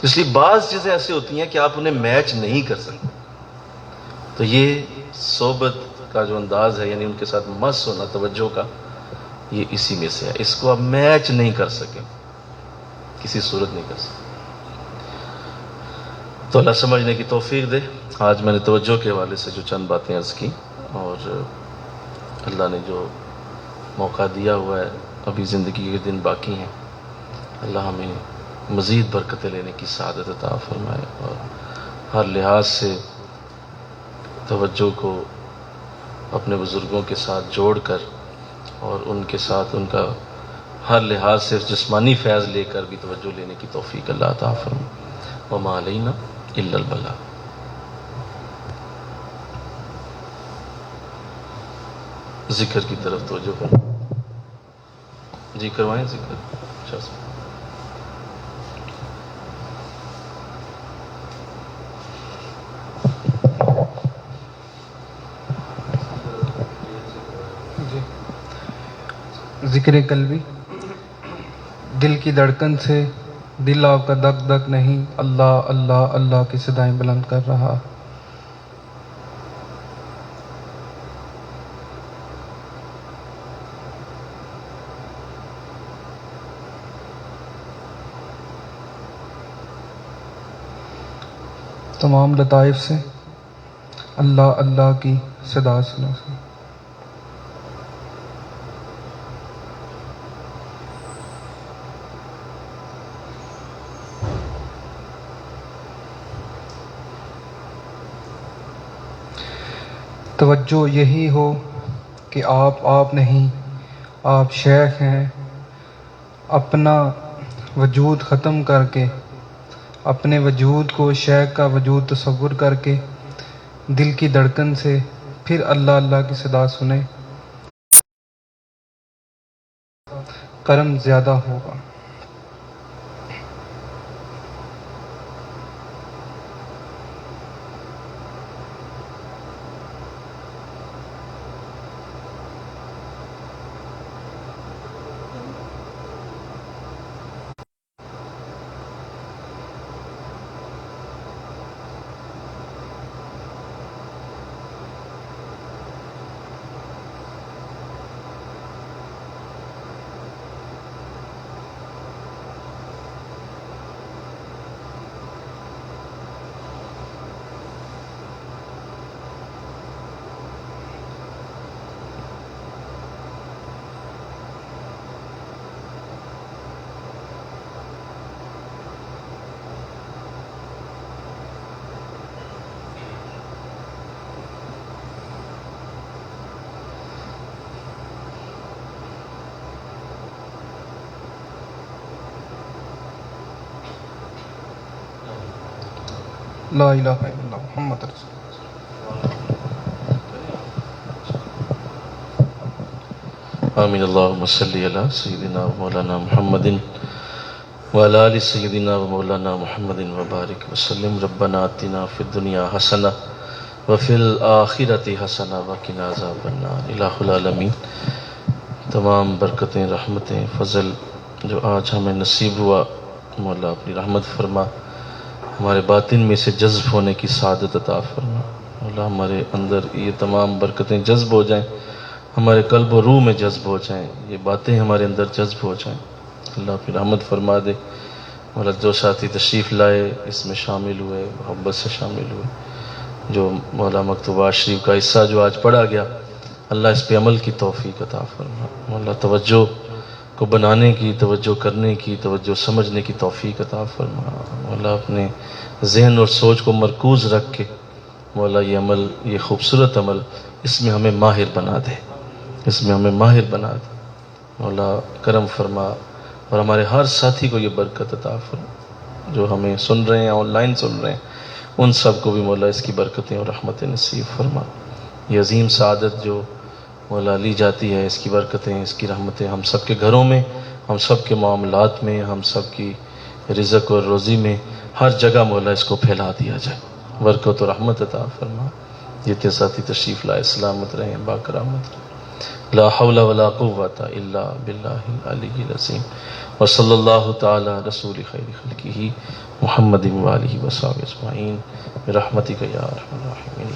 اس لیے بعض چیزیں ایسی ہوتی ہیں کہ آپ انہیں میچ نہیں کر سکتے، تو یہ صحبت کا جو انداز ہے، یعنی ان کے ساتھ مس ہونا توجہ کا، یہ اسی میں سے ہے۔ اس کو آپ میچ نہیں کر سکیں، کسی صورت نہیں کر سکیں۔ تو اللہ سمجھنے کی توفیق دے۔ آج میں نے توجہ کے حوالے سے جو چند باتیں عرض کی، اور اللہ نے جو موقع دیا ہوا ہے، ابھی زندگی کے دن باقی ہیں، اللہ ہمیں مزید برکتیں لینے کی سعادت عطا فرمائے، اور ہر لحاظ سے توجہ کو اپنے بزرگوں کے ساتھ جوڑ کر اور ان کے ساتھ ان کا ہر لحاظ سے جسمانی فیض لے کر بھی توجہ لینے کی توفیق اللہ عطا فرمائے۔ وما علینا الا البلاغ۔ ذکر کی طرف توجہ کریں، جی کروائیں ذکر۔ ذکر قلبی، دل کی دھڑکن سے دل آپ کا دک دک نہیں، اللہ اللہ اللہ کی صدائیں بلند کر رہا۔ تمام لطائف سے اللہ اللہ کی صدا سنا سنا۔ توجہ یہی ہو کہ آپ نہیں، آپ شیخ ہیں، اپنا وجود ختم کر کے اپنے وجود کو شیخ کا وجود تصور کر کے دل کی دھڑکن سے پھر اللہ اللہ کی صدا سنے، کرم زیادہ ہوگا۔ لا الہ الا اللہ محمد رسول آمین اللہم صلی علی سیدنا و مولانا محمد وعلی آل سیدنا و مولانا محمد وبارک وسلم۔ ربنا آتنا فی الدنیا حسنہ وفی الآخرۃ حسنہ وقنا عذاب النار۔ الہ العالمین، تمام برکتیں، رحمتیں، فضل جو آج ہمیں نصیب ہوا، مولا اپنی رحمت فرما، ہمارے باطن میں سے جذب ہونے کی سعادت عطا فرما۔ مولا ہمارے اندر یہ تمام برکتیں جذب ہو جائیں، ہمارے قلب و روح میں جذب ہو جائیں، یہ باتیں ہمارے اندر جذب ہو جائیں۔ اللہ اپنی رحمت فرما دے۔ مولا جو ساتھی تشریف لائے، اس میں شامل ہوئے، محبت سے شامل ہوئے، جو مولا مکتوبات شریف کا حصہ جو آج پڑھا گیا، اللہ اس پہ عمل کی توفیق عطا فرما۔ مولا توجہ کو بنانے کی، توجہ کرنے کی، توجہ سمجھنے کی توفیق عطا فرما۔ مولا اپنے ذہن اور سوچ کو مرکوز رکھ کے مولا یہ عمل، یہ خوبصورت عمل، اس میں ہمیں ماہر بنا دے، اس میں ہمیں ماہر بنا دے۔ مولا کرم فرما اور ہمارے ہر ساتھی کو یہ برکت عطا فرما، جو ہمیں سن رہے ہیں، آن لائن سن رہے ہیں، ان سب کو بھی مولا اس کی برکتیں اور رحمتیں نصیب فرما۔ یہ عظیم سعادت جو مولا لی جاتی ہے، اس کی برکتیں، اس کی رحمتیں ہم سب کے گھروں میں، ہم سب کے معاملات میں، ہم سب کی رزق اور روزی میں، ہر جگہ مولا اس کو پھیلا دیا جائے، برکت و رحمت عطا فرما۔ جتنے ساتھی تشریف لائے سلامت رہیں، باکرامت رہیں۔ لا حول ولا قوت الا باللہ العلی العظیم۔ وصلی اللہ تعالی رسول خیر خلقہ محمد وآلہ وصحبہ اجمعین برحمتک یا ارحم الراحمین۔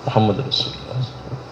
محمد رسول اللہ۔